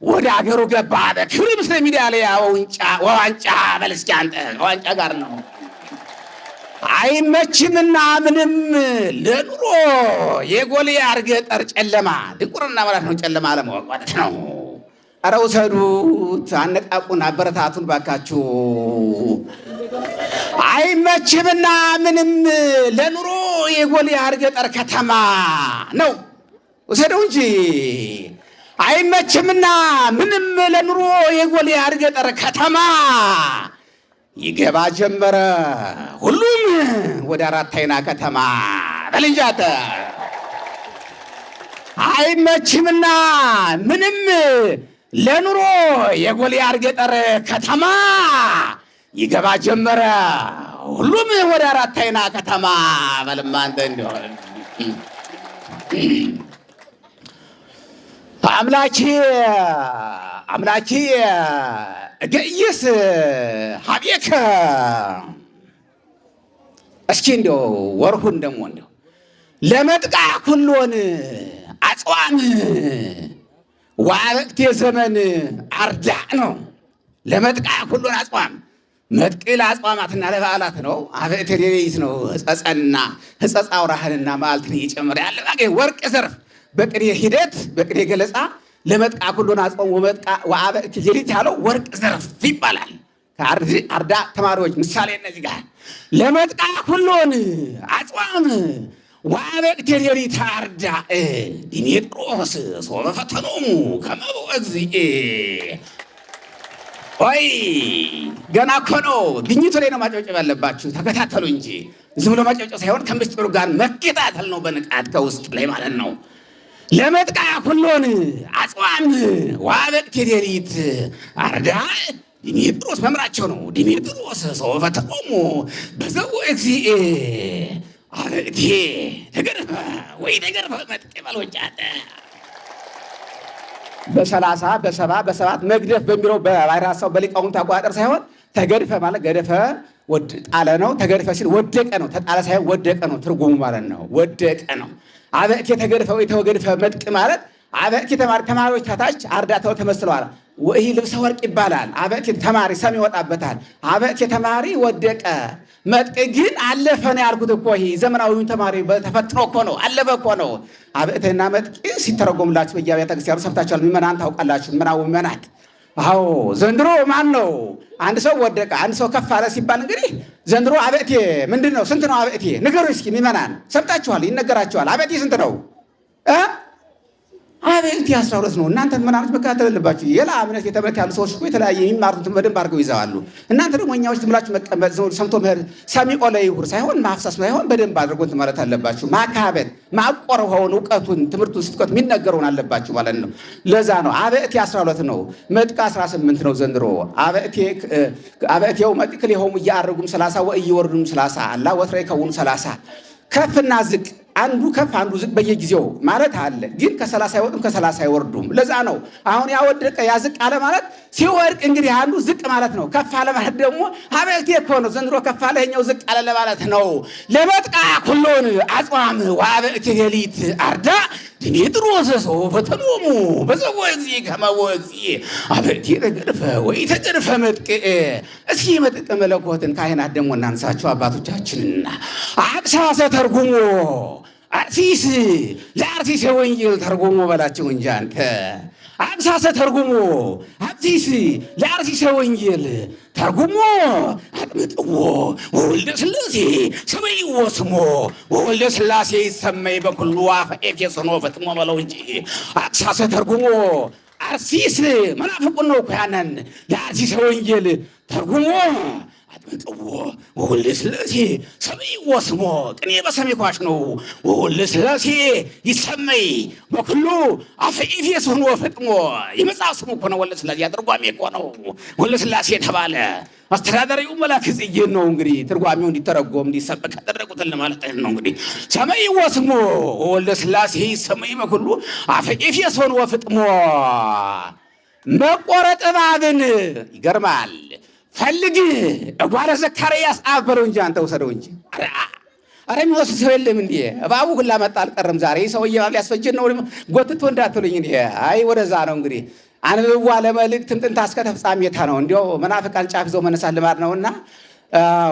ወደ አገሩ ገባ በክብር ምስለ ሜዳሊያ ዋንጫ በል እስኪ አንተ ዋንጫ ጋር ነው አይመችምና ምንም ለኑሮ የጎልያድ ገጠር ጨለማ ድንቁርና ማለት ነው። ጨለማ አለማወቅ ማለት ነው። ኧረ ውሰዱት፣ አነቃቁን፣ አበረታቱን ባካችሁ። አይመችምና ምንም ለኑሮ የጎልያድ ገጠር ከተማ ነው። ውሰደው እንጂ አይመችምና ምንም ለኑሮ የጎልያድ ገጠር ከተማ ይገባ ጀመረ ሁሉም ወደ አራት አይና ከተማ በልንጃተ አይመችምና ምንም ለኑሮ የጎልያድ ገጠር ከተማ ይገባ ጀመረ ሁሉም ወደ አራት አይና ከተማ በልማንተ እንዲሆን አምላኬ ገይስ ሀቤከ እስኪ እንደው ወርሁን ደግሞ እንደው ለመጥቃ ኩሎን አጽዋም ወአበቅቴ ዘመን አርዳ ነው። ለመጥቃ ኩሎን አጽዋም መጥቅል አጽዋማትና ለበዓላት ነው። አበቅቴ ሌሊት ነው። ሕጸጽና ሕጸጽ አውራህንና መዓልትን እየጨመረ ያለ ወርቅ ዘርፍ በቅኔ ሂደት በቅኔ ገለጻ ለመጥቃ ኩሎን አጽዋም ወአበቅቴ ሌሊት ያለው ወርቅ ዘርፍ ይባላል። ከአርዳ ተማሪዎች ምሳሌ እነዚህ ጋር ለመጥቃ ኩሎን አጽዋም ወአበቅቴ ሌሊት አርዳ ዲሜጥሮስ ሶበ ፈተኖሙ ከመ እግዚእ ወይ ገና እኮ ነው። ግኝቱ ላይ ነው ማጨብጨብ ያለባችሁ። ተከታተሉ እንጂ ዝም ብሎ ማጨብጨብ ሳይሆን ከምስጢሩ ጋር መከታተል ነው በንቃት ከውስጥ ላይ ማለት ነው። ለመጥቃ ኩሎን አጽዋም ወአበቅቴ ሌሊት አርዳ ዲሜጥሮስ መምራቸው ነው። ዲሜጥሮስ ሶበ ፈተኖሙ በዘው እግዚእ አበቅቴ ተገረፈ ወይ ተገረፈ መጥቄ ባልወጫተ በ30 በ70 በ7 መግደፍ በሚለው በባይራሳው በሊቃውንት አቆጣጠር ሳይሆን ተገድፈ ማለት ገደፈ ጣለ ነው። ተገድፈ ሲል ወደቀ ነው። ተጣለ ሳይሆን ወደቀ ነው ትርጉሙ ማለት ነው። ወደቀ ነው። አበእቴ ተገድፈ ወይ ተገድፈ መጥቅ ማለት አበእቴ ተማሪዎች ታታች አርዳተው ተመስለዋል። ወይ ልብሰ ወርቅ ይባላል። አበእቴ ተማሪ ሰም ይወጣበታል። አበእቴ ተማሪ ወደቀ። መጥቅ ግን አለፈ ነው ያልኩት እኮ ይሄ ዘመናዊውን ተማሪ በተፈጥሮ እኮ ነው አለፈ እኮ ነው። አበእቴና መጥቅ ሲተረጎምላችሁ በየአብያተ ክርስቲያኑ ሰምታችኋል። ምዕመናን ታውቃላችሁ። ምዕመናን አዎ ዘንድሮ ማን ነው አንድ ሰው ወደቀ አንድ ሰው ከፍ አለ ሲባል እንግዲህ ዘንድሮ አበእቴ ምንድን ነው? ስንት ነው አበእቴ? ንገሩ እስኪ ምዕመናን ሰምታችኋል፣ ይነገራችኋል። አበእቴ ስንት ነው? አበእቴ 12 ነው። እናንተ ምዕመናኖች መከታተል አለባችሁ። የላ እምነት የተመት ያሉ ሰዎች እኮ የተለያየ የሚማሩትን በደንብ አድርገው ይዘዋሉ። እናንተ ደግሞ እኛዎች ዝም ብላችሁ መቀመጥ ሰምቶ መሄድ ሰሚዖ ለይሁር ሳይሆን ማፍሰስ ሳይሆን በደንብ አድርጎት ማለት አለባችሁ። ማካበት ማቆር ሆነ እውቀቱን ትምህርቱን ስትቆት የሚነገረውን አለባችሁ ማለት ነው። ለዛ ነው አበእቴ 12 ነው፣ መጥቅ 18 ነው ዘንድሮ። አበእቴው መጥቅል የሆሙ እያአርጉም 30 ወእየወርዱም 30 አላ ወትረ ይከውኑ 30 ከፍና ዝቅ አንዱ ከፍ አንዱ ዝቅ በየጊዜው ማለት አለ። ግን ከ30 አይወጡም ከ30 አይወርዱም። ለዛ ነው አሁን ያወደቀ ያዝቅ አለ ማለት ሲወርቅ እንግዲህ አንዱ ዝቅ ማለት ነው። ከፍ አለ ማለት ደግሞ አበእቴ እኮ ነው ዘንድሮ ከፍ አለ ይኸኛው ዝቅ አለ ለማለት ነው። ለመጥቃ ኩሎን አጽዋም ወአበእቴ ሌሊት አርዳ ዲሜጥሮስ ሰው ፈተኖሙ በዘወ ጊዜ ከመወ ጊዜ አበእቴ ተገድፈ ወይ ተገድፈ መጥቅ። እስኪ መጥቅ መለኮትን ካህናት ደግሞ እናንሳቸው አባቶቻችንና አቅሳሰ ተርጉሞ አርሲስ ለአርሲስ የወንጌል ተርጉሞ በላቸው እንጂ አንተ አቅሳሰ ተርጉሞ አርሲስ ለአርሲስ የወንጌል ተርጉሞ አጥምጥዎ ወወልደ ሥላሴ ሰመይዎ ስሞ ወወልደ ሥላሴ ይሰመይ በኩሉ አፈ ኤፌሶን ፈጥሞ በለው እንጂ አቅሳሰ ተርጉሞ አርሲስ መናፍቁን ነው እኮ ያንን ለአርሲስ የወንጌል ተርጉሞ አጥምጥዎ ወወልደ ሥላሴ ሰመይዎ ስሞ ቅኔ በሰሜ ኳሽ ነው። ወወልደ ሥላሴ ይሰመይ በኩሉ አፈ ኤፌሶን ፈጥሞ የመጽሐፍ ስሙ እኮ ነው። ወልደ ሥላሴ ትርጓሜ እኮ ነው። ወልደ ሥላሴ የተባለ አስተዳዳሪው መልአከ ጽጌን ነው እንግዲህ ትርጓሜው እንዲተረጎም እንዲሰበክ ያደረጉትን ለማለት ነው። እንግዲህ ሰመይዎ ስሞ ወወልደ ሥላሴ ይሰመይ በኩሉ አፈ ኤፌሶን ወፍጥሞ መቆረጥ እባብን ይገርማል። ፈልግ እጓለ ዘካርያስ አብ በለው እንጂ አንተ ውሰደው እንጂ። ኧረ የሚወስድ ሰው የለም እንዴ? እባቡ ሁላ መጣ አልቀረም ዛሬ ሰውዬ እባብ ሊያስፈጀን ነው ጎትቶ እንዳትሉኝ እንዴ። አይ ወደዛ ነው እንግዲህ አንብዋ ለመልእክት ትምጥንታ እስከ ተፍጻሜታ ነው። እንዲያው መናፍቃን ጫፍ ይዘው መነሳት ልማድ ነውና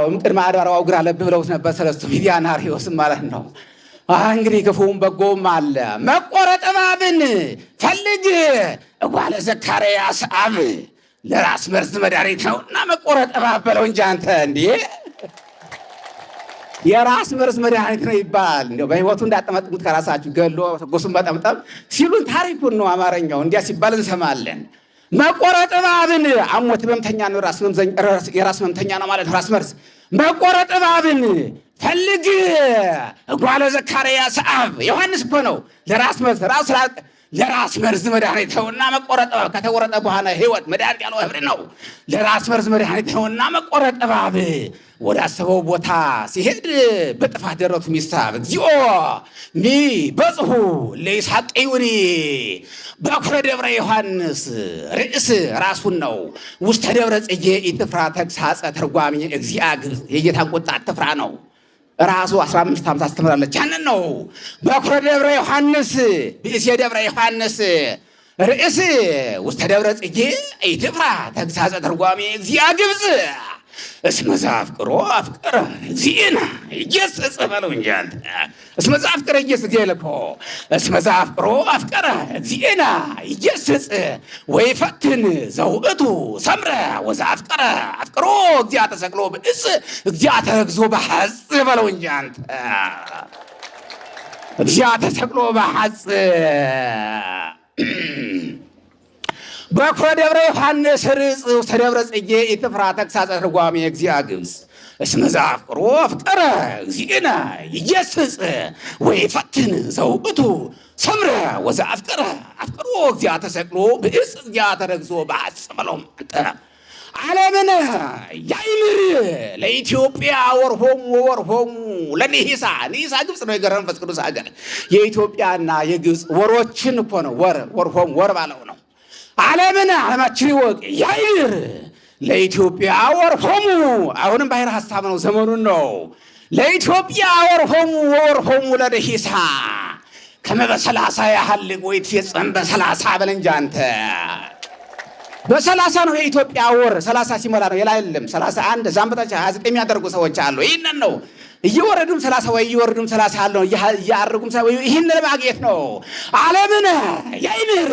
እምቅድመ አድባር አውግር አለብህ ብለውት ነበር ሰለስቱ ሚዲያን አርዮስም ማለት ነው። እንግዲህ ክፉም በጎም አለ። መቆረጥ እባብን ፈልግ እጓለ ዘካርያስ አብ ለራስ መርዝ መድኃኒት ነው እና መቆረጥ እባብ በለው እንጂ አንተ እንዴ የራስ መርዝ መድኃኒት ነው ይባል። እንደው በህይወቱ እንዳጠመጥሙት ከራሳችሁ ገሎ ጉሱን በጠምጠም ሲሉን ታሪኩን ነው አማርኛው እንዲያ ሲባል እንሰማለን። መቆረጥ እባብን አሞት ህመምተኛ ነው የራስ ህመምተኛ ነው ማለት ራስ መርዝ። መቆረጥ እባብን ፈልግ እጓለ ዘካርያስ አብ ዮሐንስ እኮ ነው ለራስ መርዝ ለራስ መርዝ መድኃኒት ነውና መቆረጥ እባብ ከተቆረጠ በኋላ ህይወት መድኃኒት ያለው ህብር ነው። ለራስ መርዝ መድኃኒት ነውና መቆረጥ እባብ ወዳሰበው ቦታ ሲሄድ በጥፋት ደረቱ ሚሳብ እግዚኦ ሚ በጽሑ ለይሳቀዩኒ በኩረ ደብረ ዮሐንስ ርእስ ራሱን ነው ውስተ ደብረ ጽጌ ኢትፍራ ተግሳጸ ተርጓሚ እግዚአ ግብፅ የጌታን ቁጣ አትፍራ ነው። ራሱ 15 ዓመት አስተምራለች። ያንን ነው በኩረ ደብረ ዮሐንስ ብእሴ ደብረ ዮሐንስ ርእስ ውስተ ደብረ ጽጌ ኢትፍራ ተግሳጸ ተርጓሚ እግዚአ ግብፅ እስመ ዘአፍቅሮ አፍቅረ እግዚእነ ኢየስጽ በለው እንጂ አንተ እስመ ዘአፍቅረ ኢየስጽ ይለኮ እስመ ዘአፍቅሮ አፍቅረ እግዚእነ ኢየስጽ ወይፈትን ዘውእቱ ሰምረ ወዘአፍቅረ አፍቅሮ እግዚአ ተሰቅሎ ብእስ እግዚአ ተግዞ በሐጽ በለው እንጂ አንተ እግዚአ ተሰቅሎ በሐጽ በኩረ ደብረ ዮሐንስ ርእስ ውስተ ደብረ ጽጌ ኢትፍራ ተግሳጸ ተርጓሚ እግዚአ ግብፅ እስመ ዘአፍቅሮ አፍቅረ እግዚእነ ኢየስጽ ወይፈትን ዘውእቱ ሰምረ ወዘአፍቅረ አፍቅሮ እግዚአ ተሰቅሎ ብእስ እግዚአ ተረግዞ በሐጽ በለው አንተ ዓለምን ያይምር ለኢትዮጵያ ወርሆሙ ለኒሂሳ ኒሂሳ ግብፅ ነው የገረመ መንፈስ ቅዱስ ሀገር የኢትዮጵያና የግብፅ ወሮችን እኮ ነው ወርሆሙ ወር ባለው ነው ዓለምን ዓለማችን ይወቅ ያይር ለኢትዮጵያ ወርሆሙ አሁንም ባሕረ ሐሳብ ነው ዘመኑን ነው ለኢትዮጵያ ወርሆሙ ወርሆሙ ለደሂሳ ከመ በሰላሳ ያህልቅ ወይትፌጸም በሰላሳ በል እንጂ አንተ በሰላሳ ነው የኢትዮጵያ ወር 30 ሲሞላ ነው የላይልም 31 እዛም በታች 29 የሚያደርጉ ሰዎች አሉ። ይህንን ነው እየወረዱም 30 ወይ እየወረዱም 30 አለው እያርጉም ወይ ይህን ለማግኘት ነው። ዓለምን ያይምር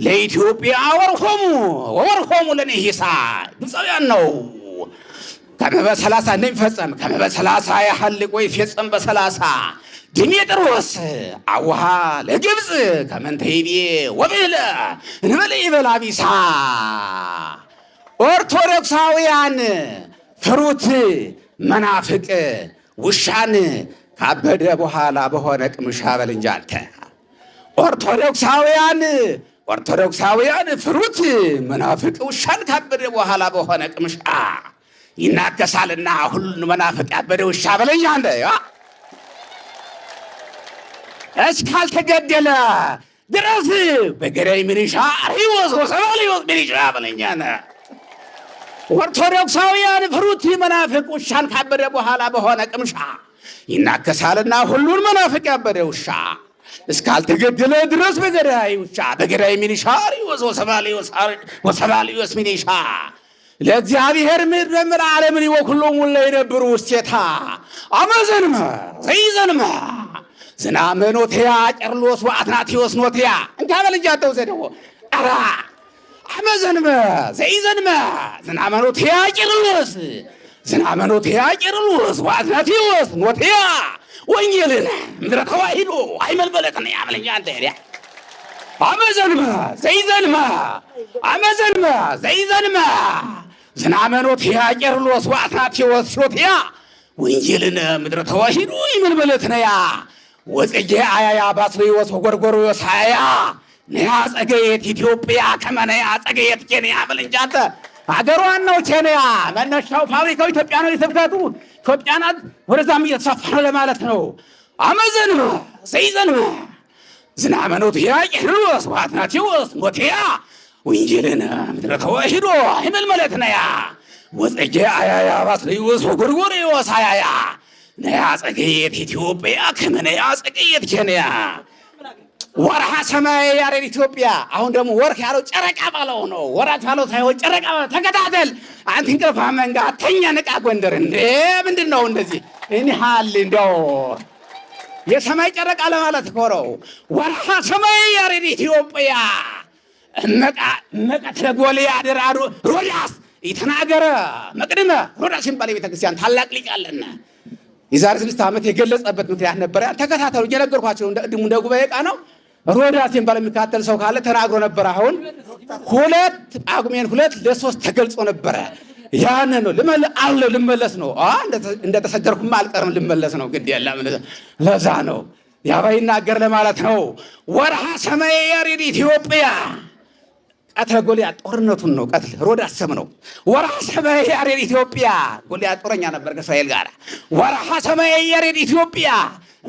ለኢትዮጵያ ወርሆሙ ለነሂሳ ግብፃውያን ነው ከመ በሰላሳ እንደሚፈጸም ከመ በሰላሳ ያህልቅ ወይትፌጸም በሰላሳ ዲሜጥሮስ አውሃ ለግብፅ ከመ እንተ ይቤ ወብዕለ እንበለ ይበላቢሳ ኦርቶዶክሳውያን ፍሩት መናፍቅ ውሻን ካበደ በኋላ በሆነ ቅምሻ በል እንጂ አንተ ኦርቶዶክሳውያን ፍሩት መናፍቅ ውሻን ካበደ በኋላ በሆነ ቅምሻ ይናከሳልና ሁሉን መናፍቅ ያበደ ውሻ በል እንጂ አንተ እስካልተገደለ ድረስ በገዳይ ሚሊሻ ሪወስ ወሰባሊወስ ሚሊሻ በለኛነ ኦርቶዶክሳውያን ፍሩት መናፍቅ ውሻን ካበደ በኋላ በሆነ ቅምሻ ይናከሳልና ሁሉን መናፍቅ ያበደ ውሻ እስካልተገደለ ድረስ በገዳይ ውሻ በገዳይ ሚሊሻ ሪወስ ወሰባሊወስ ሚሊሻ ለእግዚአብሔር ምድር ዓለምን ይወክሎም ወለ ይነብሩ ውስቴታ አመዘንመ ዘይዘንመ ዝናመ ኖትያ ቄርሎስ ወአትናቴዎስ ኖትያ እንታ በልጃተው ዘደው አራ አመዘንመ ዘይዘንመ ዝናመ ኖትያ ቄርሎስ ወአትናቴዎስ ኖትያ ወንጌልን ምድረ ተዋሂዶ አይመልበለከነ ያበለኛ አንተ አመዘንመ ዘይዘንመ ዝናመ ኖትያ ቄርሎስ ወአትናቴዎስ ኖትያ ወንጌልን ምድረ ተዋሂዶ አይመልበለከነ ወጽጌ አያያ ባስልዮስ ወጎርጎርዮስ አያ ነያ ጸገየት ኢትዮጵያ ከመነያ ጸገየት ኬንያ በልንጃተ አገሯን ነው ኬንያ መነሻው ፋብሪካው ኢትዮጵያ ነው። የስብከቱ ኢትዮጵያ ናት። ወደዛም እየተስፋፋ ነው ለማለት ነው። አመዘንመ ዘይዘንመ ዝናመ ኖትያ ቄርሎስ ወአትናቴዎስ ኖትያ ወንጌልን ምድረ ተዋሂዶ አይመልመለትነያ ወጽጌ አያያ ባስልዮስ ወጎርጎርዮስ አያያ ነያ ጸገየት ኢትዮጵያ ከመነያ ጸገየት ኬንያ ወርሃ ሰማይ ያሬድ ኢትዮጵያ። አሁን ደግሞ ወርህ ያለው ጨረቃ ባለው ነው። ወራት ባለው ሳይሆን ጨረቃ ባለው። ተከታተል አንተ እንቅልፋ መንጋ ተኛ ንቃ ጎንደር እንዴ ምንድን ነው እንደዚህ እንሃል እንደው የሰማይ ጨረቃ ለማለት እኮ ነው። ወርሃ ሰማይ ያሬድ ኢትዮጵያ መቀት ለጎልያድ ሮዳስ ይተናገረ መቅድመ ሮዳስ ሲባል ቤተክርስቲያን ታላቅ ሊቅ አለና የዛሬ 6 ዓመት የገለጸበት ምክንያት ነበር። ተከታተሉ እየነገርኳችሁ እንደ ጉባኤ ዕቃ ነው። ሮዳስ ሲባል የሚካተል ሰው ካለ ተናግሮ ነበር። አሁን 2 ጳጉሜን 2 ለ3 ተገልጾ ነበረ። ያን ነው ልመለስ ነው እንደተሰደርኩም አልቀርም ልመለስ ነው ግድ የለም ለዛ ነው ያባይ ይናገር ለማለት ነው። ወርሃ ሰማይ ያሬድ ኢትዮጵያ ቀትለ ጎልያድ ጦርነቱን ነው። ቀትል ሮዳስ ስም ነው። ወርሃ ሰማይ ያሬድ ኢትዮጵያ ጎልያድ ጦረኛ ነበር ከእስራኤል ጋር። ወርሃ ሰማይ ያሬድ ኢትዮጵያ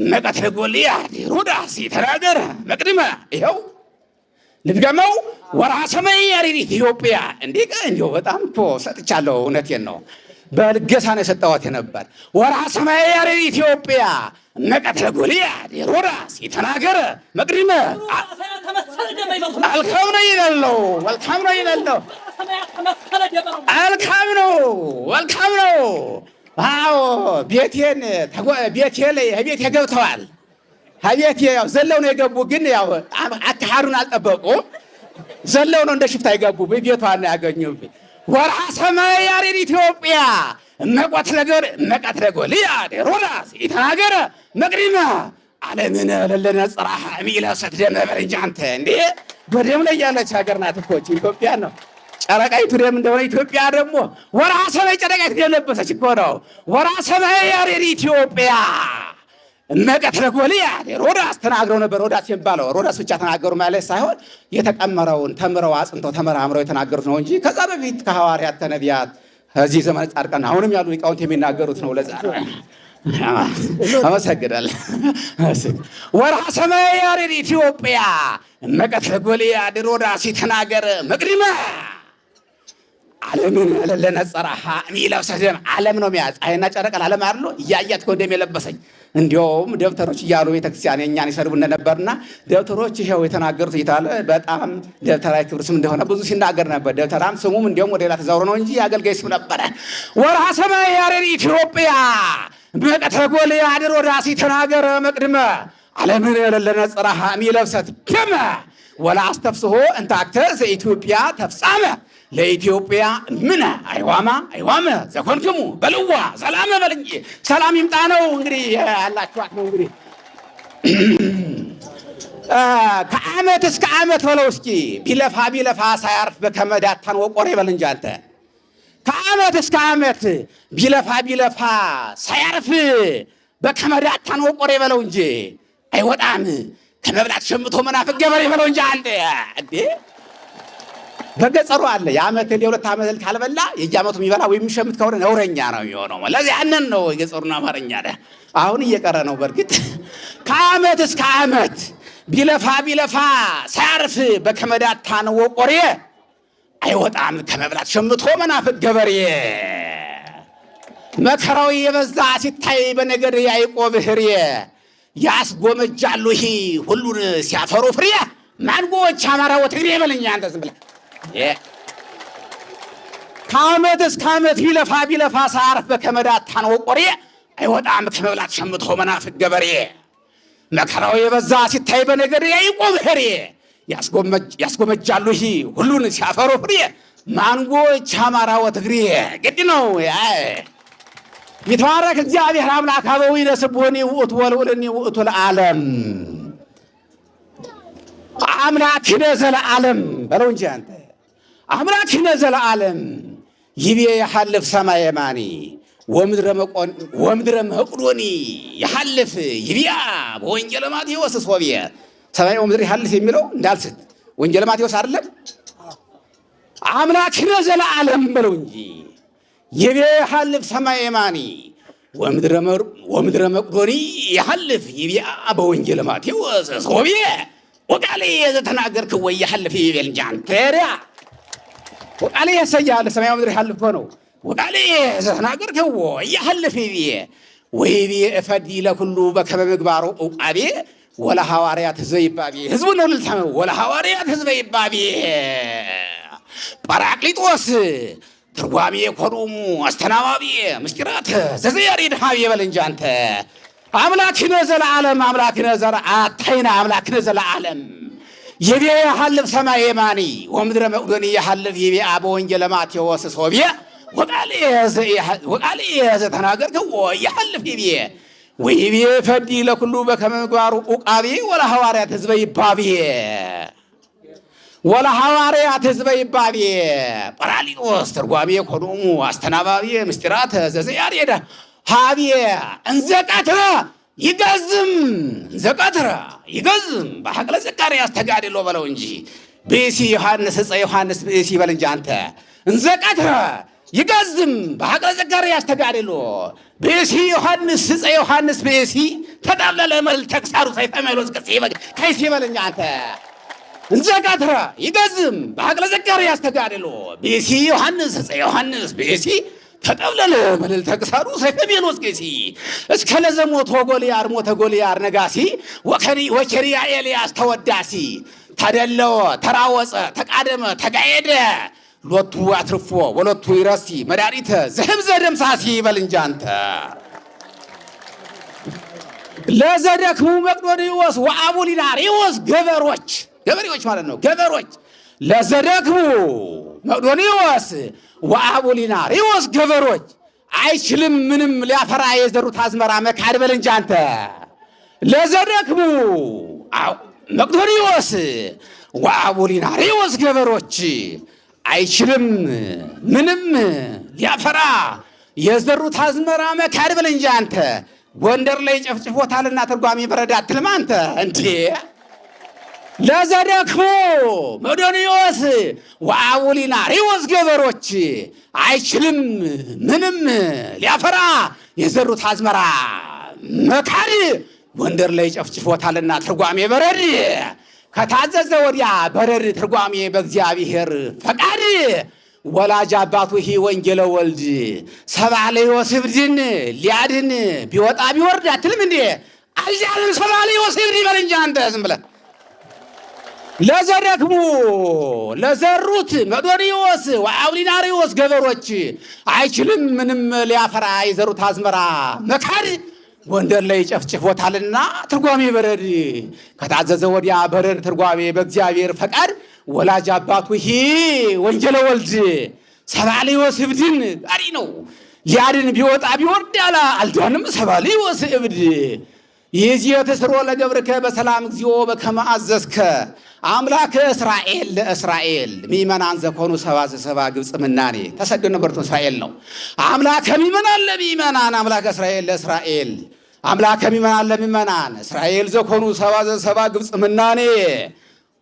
መቀትለ ጎልያድ ሮዳስ ይተናገር መቅድመ ይኸው ልድገመው። ወርሃ ሰማይ ያሬድ ኢትዮጵያ እንዲሁ በጣም እኮ ሰጥቻለሁ። እውነቴን ነው። በልገሳ ነው የሰጠኋት የነበር። ወርሃ ሰማይ ያሬድ ኢትዮጵያ መቀትለ ጎልያድ ሮዳስ ይተናገር መቅድመ መልካም ነው ይላለው። አዎ ቤቴ ላይ ቤቴ ገብተዋል። ቤቴ ያው ዘለው ነው የገቡ፣ ግን ያው አካሃዱን አልጠበቁም። ዘለው ነው እንደ ሽፍታ የገቡ ቤቷን ነው ያገኙብኝ። ወርሃ ሰማይ ያሬድ ኢትዮጵያ መቀትለ ጎልያድ ሮዳስ ይተናገረ መቅድመ ዓለምን ለለነ ጽራህ ሚለ ሰትደመ በረጃንተ እንዴ በደም ላይ ያለች ሀገር ናት እኮ ኢትዮጵያ ነው። ጨረቃይቱ ደም እንደሆነ ኢትዮጵያ ደግሞ ወርሃ ሰማይ ጨረቃይቱ ደም ለበሰች እኮ ነው። ወርሃ ሰማይ ያሬድ ኢትዮጵያ መቀትለ ጎልያድ ሮዳስ ተናግረው ነበር። ሮዳስ የሚባለው ሮዳስ ብቻ ተናገሩ ማለት ሳይሆን የተቀመረውን ተምረው አጽንተው ተመራምረው የተናገሩት ነው እንጂ ከዛ በፊት ከሐዋርያት ከነቢያት ከዚህ ዘመን ጻድቃን አሁንም ያሉ ሊቃውንት የሚናገሩት ነው። ለዛ አመሰግናለሁ። ወርሃ ሰማይ ያሬድ ኢትዮጵያ መቀተ ጎልያድ ሮዳሲ ተናገረ መቅድመ ዓለምን ለነጸራሃ የሚለብሰት ዓለም ነው የሚያዝ ፀሐይና ጨረቃ ዓለም አይደል እያያት ኮንደም የለበሰኝ እንዲያውም ደብተሮች እያሉ ቤተክርስቲያን የኛን ይሰርቡ እንደነበርና ደብተሮች ይሄው የተናገሩት እየታለ በጣም ደብተራዊ ክብር ስም እንደሆነ ብዙ ሲናገር ነበር። ደብተራም ስሙም እንዲያውም ወደ ሌላ ተዛውሮ ነው እንጂ አገልጋይ ስም ነበረ። ወርሃ ሰማይ ያሬድ ኢትዮጵያ መቀተ ጎልያድ ሮዳሲ ተናገረ መቅድመ ዓለምን ለነጸራሃ የሚለብሰት ደመ ወላ አስተፍስሆ እንታክተ ዘኢትዮጵያ ተፍጻመ ለኢትዮጵያ ምን አይዋማ ዘኮንክሙ በልዋ ሰላም በልኝ ሰላም ይምጣ ነው እንግዲህ ያላችኋት ነው እንግዲህ ከዓመት እስከ ዓመት በለው እስኪ ቢለፋ ሳያርፍ በከመዳታን ወቆሬ በል እንጂ አንተ ከዓመት እስከ ዓመት ቢለፋ ሳያርፍ በከመዳታን ወቆሬ በለው እንጂ አይወጣም ከመብላት ሸምቶ መናፍቅ ገበሬ በለው እንጂ አንተ እንዴ በገጸሩ አለ የዓመት የሁለት ዓመት ካልበላ የየዓመቱ የሚበላ ወይ የሚሸምት ከሆነ ነውረኛ ነው የሚሆነው። ለዚህ ያንን ነው የገጸሩና አማርኛ አይደል። አሁን እየቀረ ነው በርግጥ ከዓመት እስከ ዓመት ቢለፋ ሳያርፍ በከመዳታን ወቆሬ አይወጣም ከመብላት ሸምቶ መናፍቅ ገበሬ መከራው የበዛ ሲታይ በነገድ ያዕቆብ ህርየ ያስጎመጃሉ ይሄ ሁሉን ሲያፈሩ ፍሬ ማንጎች አማራው ትግሬ በለኛ አንተ ዝም ብለህ ከዓመት እስከ ዓመት ቢለፋ ሳያርፍ በከመዳታን ወቆሬ አይወጣም ከመብላት ሸምቶ መናፍቅ ገበሬ መከራው የበዛ ሲታይ በነገድ ያዕቆብ ህርየ ያስጎመጃሉ ይሄ ሁሉን ሲያፈሩ ፍሬ ማንጎች አማራው ትግሬ ግድ ነው። ይትባረክ እግዚአብሔር አምላክ አበዊ ለስብሆኒ ውእቱ ወልዑልኒ ውእቱ ለዓለም አምላክነ ዘለዓለም በለው እንጂ አንተ አምላክነ ዘለዓለም ይቤ የሐልፍ ሰማይ የማኒ ወምድረ መቅዶኒ የሐልፍ ይቢያ በወንጌለ ማቴዎስ ሶብየ ሰማይ ወምድር የሐልፍ የሚለው እንዳልስት ወንጌለ ማቴዎስ አይደለም። አምላክነ ዘለዓለም በለው እንጂ ይቤ የሐልፍ ሰማይ የማኒ ወምድረ መቅዶኒ የሐልፍ ይቢያ በወንጌለ ማቴዎስ ሶብየ ወቃሌ ዘተናገርክ ወይ የሐልፍ ይቤል እንጂ አንተ ሪያ ወቃሌ ያሰያል ሰማይ ወምድር የሐልፍ ነው። ወቃሌ ዘተናገርክ ወይ የሐልፍ ይቢየ ወይቤ እፈዲ ለኩሉ በከመ ምግባሩ ዕቃቤ ወለ ሐዋርያት ሕዝበ ይባቤ ሕዝቡ ነው ልልታም ወለ ሐዋርያት ሕዝበ ይባቤ ጳራቅሊጦስ ትርጓሜ ኮኖሙ አስተናባቢ ምስጢራት ዘዘያሬድ ሀብ ይበል እንጂ አንተ አምላክነ ዘለዓለም አምላክነ ዘለዓለም ይቤ የሐልፍ ሰማይ የማኒ ወምድረ መቅዶኒ የሐልፍ ይቤ በወንጌለ ማቴዎስ ሶብየ ወቃሌ ዘተናገርክ የሐልፍ ይቤ ወይቤ ፈዲ ለኩሉ በከመ ምግባሩ ዕቃቤ ወለ ሐዋርያት ሕዝበ ይባቤ ወለ ሐዋርያት ሕዝበ ይባቤ ጳራቅሊጦስ ትርጓሜ ኮኖሙ አስተናባቢ ምስጢራት ዘዘያሬድ ሀብ እንዘቀትረ ይገዝም በሐቅለ ዘካርያስ ተጋድሎ በለው እንጂ ብእሲ ዮሐንስ ዕፀ ዮሐንስ ብእሲ በል እንጂ አንተ እንዘቀትረ ይገዝም በሐቅለ ዘካርያስ ተጋድሎ ብእሲ ዮሐንስ ዕፀ ዮሐንስ ብእሲ ተዳለለ መል ተክሳሩ ሰይፈ ሜሎስ ከይሲ በል እንጂ አንተ እንዘቀትረ ይገዝም በሐቅለ ዘካርያስ ተጋድሎ ብእሲ ዮሐንስ ዕፀ ዮሐንስ ብእሲ ተጠብለለ መልል ተቅሳሩ ሰይፈ ሜሎስ ቄሲ እስከ ለዘሞት ወጎልያር ሞተ ጎልያር ነጋሲ ወከሪያ ኤልያስ ተወዳሲ ተደለወ ተራወፀ ተቃደመ ተጋየደ ሎቱ አትርፎ ወሎቱ ይረሲ መድኃኒተ ዘህብዘ ደምሳሲ በል እንጂ አንተ ለዘደክሙ መቅዶንዮስ ወአቡሊናሪዎስ ገበሬዎች ማለት ነው። ገበሮች ለዘደክሙ መቅዶንዮስ ወአቡሊናሪዎስ ገበሮች አይችልም ምንም ሊያፈራ የዘሩት አዝመራ መካድ በል እንጂ አንተ ለዘደክሙ መቅዶንዮስ ወአቡሊናሪዎስ ገበሮች አይችልም ምንም ሊያፈራ የዘሩት አዝመራ መካድ በል እንጂ አንተ ጎንደር ላይ ጨፍጭፎታልና ትርጓሜ በረዳ አትልም አንተ እንዴ ለዘደክሙ መቅዶንዮስ ወአቡሊናሪዎስ ገበሮች አይችልም ምንም ሊያፈራ የዘሩት አዝመራ መካሪ ጎንደር ላይ ጨፍጭፎታልና ትርጓሜ በረድ ከታዘዘ ወዲያ በረድ ትርጓሜ በእግዚአብሔር ፈቃድ ወላጅ አባቱ ይሄ ወንጌለ ወልድ ሰብአ ለዮሴፍድን ሊያድን ቢወጣ ቢወርድ አትልም እንዴ? አልጃንም ሰብአ ለዮሴፍድ ይበል እንጂ አንተ ዝም ብለህ ለዘደክሙ ለዘሩት መዶንዮስ ወአውሊናሪዎስ ገበሮች አይችልም ምንም ሊያፈራ የዘሩት አዝመራ መካድ ጎንደር ላይ ጨፍጭፎታልና ትርጓሜ በረድ ከታዘዘ ወዲያ በረድ ትርጓሜ በእግዚአብሔር ፈቃድ ወላጅ አባቱ ይሄ ወንጌለ ወልድ ሰብአ ለዮሴፍድን ጋሪ ነው ሊያድን ቢወጣ ቢወርድ አልዳንም ሰብአ ለዮሴፍድ ይዚህ ተስሮ ለገብርከ በሰላም እግዚኦ በከመ አዘዝከ አምላከ እስራኤል ለእስራኤል ምእመናን ዘኮኑ ሰባ ግብፅ ምናኔ ተሰደው ነበርቱ እስራኤል ነው። አምላከ ምእመናን ለምእመናን አምላከ እስራኤል ለእስራኤል አምላከ ምእመናን ለምእመናን እስራኤል ዘኮኑ ሰባ ግብፅ ምናኔ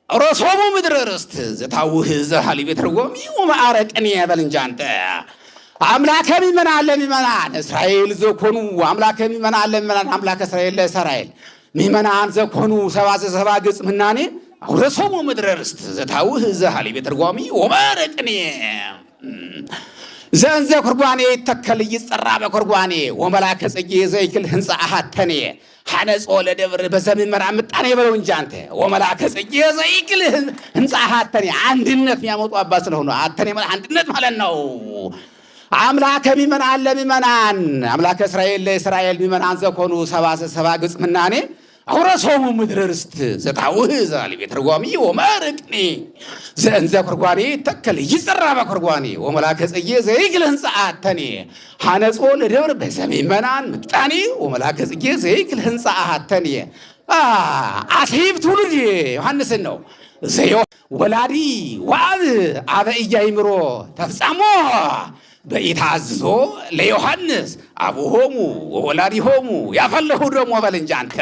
ሮሶሙ ምድረ ርስት ዘታውህ ዘሃሊ ቤትርጎም ወማዕረቅኔ በል እንጂ አንተ አምላከ ምእመናን ለምእመናን እስራኤል ዘኮኑ አምላከ ምእመናን ለምእመናን አምላከ እስራኤል ለእስራኤል ምእመናን ዘኮኑ ሰባ ግብፅ ምናኔ አውረሶሙ ምድረ ርስት ዘታውህ ዘሃሊ ቤትርጓሚ ወማዕረቅኔ ዘንዘ ኩርጓኔ ይተከል ይጸራ በኩርጓኔ ወመላከ ጽጌ ዘይክል ህንፃ አሃተኔ ሐነጾ ለደብር በዘመመራ ምጣኔ በለው እንጂ አንተ ወመላከ ጽጌ ዘይክል ህንፃ አሃተኔ አንድነት የሚያመጡ አባት ስለሆነ አተኔ ማለት አንድነት ማለት ነው። አምላከ ምእመናን ለምእመናን አምላከ እስራኤል ለእስራኤል ምእመናን ዘኮኑ ሰባ ግብፅ ምናኔ አውረሶሙ ምድረ ርስት ዘታውህ ዘሃሊ ቤትርጓሚ ወማዕረቅኔ ዘእንዘ ኩርጓኔ ይተከል ይጸራ በኩርጓኔ ወመላከ ጽጌ ዘይክል ህንፃ አሃተኔ ሐነጾ ለደብር በዘመመናን ምጣኔ ወመላከ ጽጌ ዘይክል ህንፃ አሃተኔ አሴብ ትውልድ ዮሐንስን ነው ዘዮ ወላዲ ወአብ አበ ኢያእምሮ ተፍጻሞ በኢታዝዞ ለዮሐንስ አቡሆሙ ወወላዲሆሙ ያፈለሁ ደግሞ በል እንጂ አንተ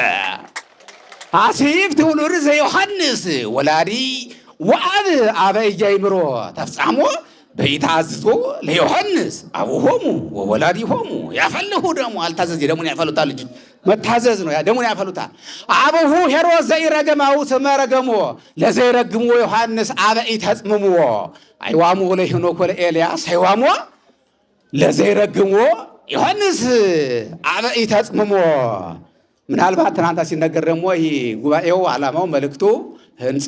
አሴብ ትውልድ ዘዮሐንስ ወላዲ ወአብ አበ ኢያእምሮ ተፍጻሞ በኢታዝዞ ለዮሐንስ አቡሆሙ ወወላዲሆሙ ያፈለሁ ደግሞ አልታዘዝ ደሙን ያፈሉታል ልጅ መታዘዝ ነው ደሙን ያፈሉታል አቡሁ ሄሮስ ዘይረገማው ተመረገሞ ለዘይረግሙ ዮሐንስ አበ ኢተጽምሞ አይዋሙ ለሄኖክ ወለኤልያስ አይዋሙ ለዘይረግሞ ዮሐንስ አበ ኢተጽምሞ ምናልባት ትናንት ሲነገር ደግሞ ይህ ጉባኤው ዓላማው መልእክቱ ህንፃ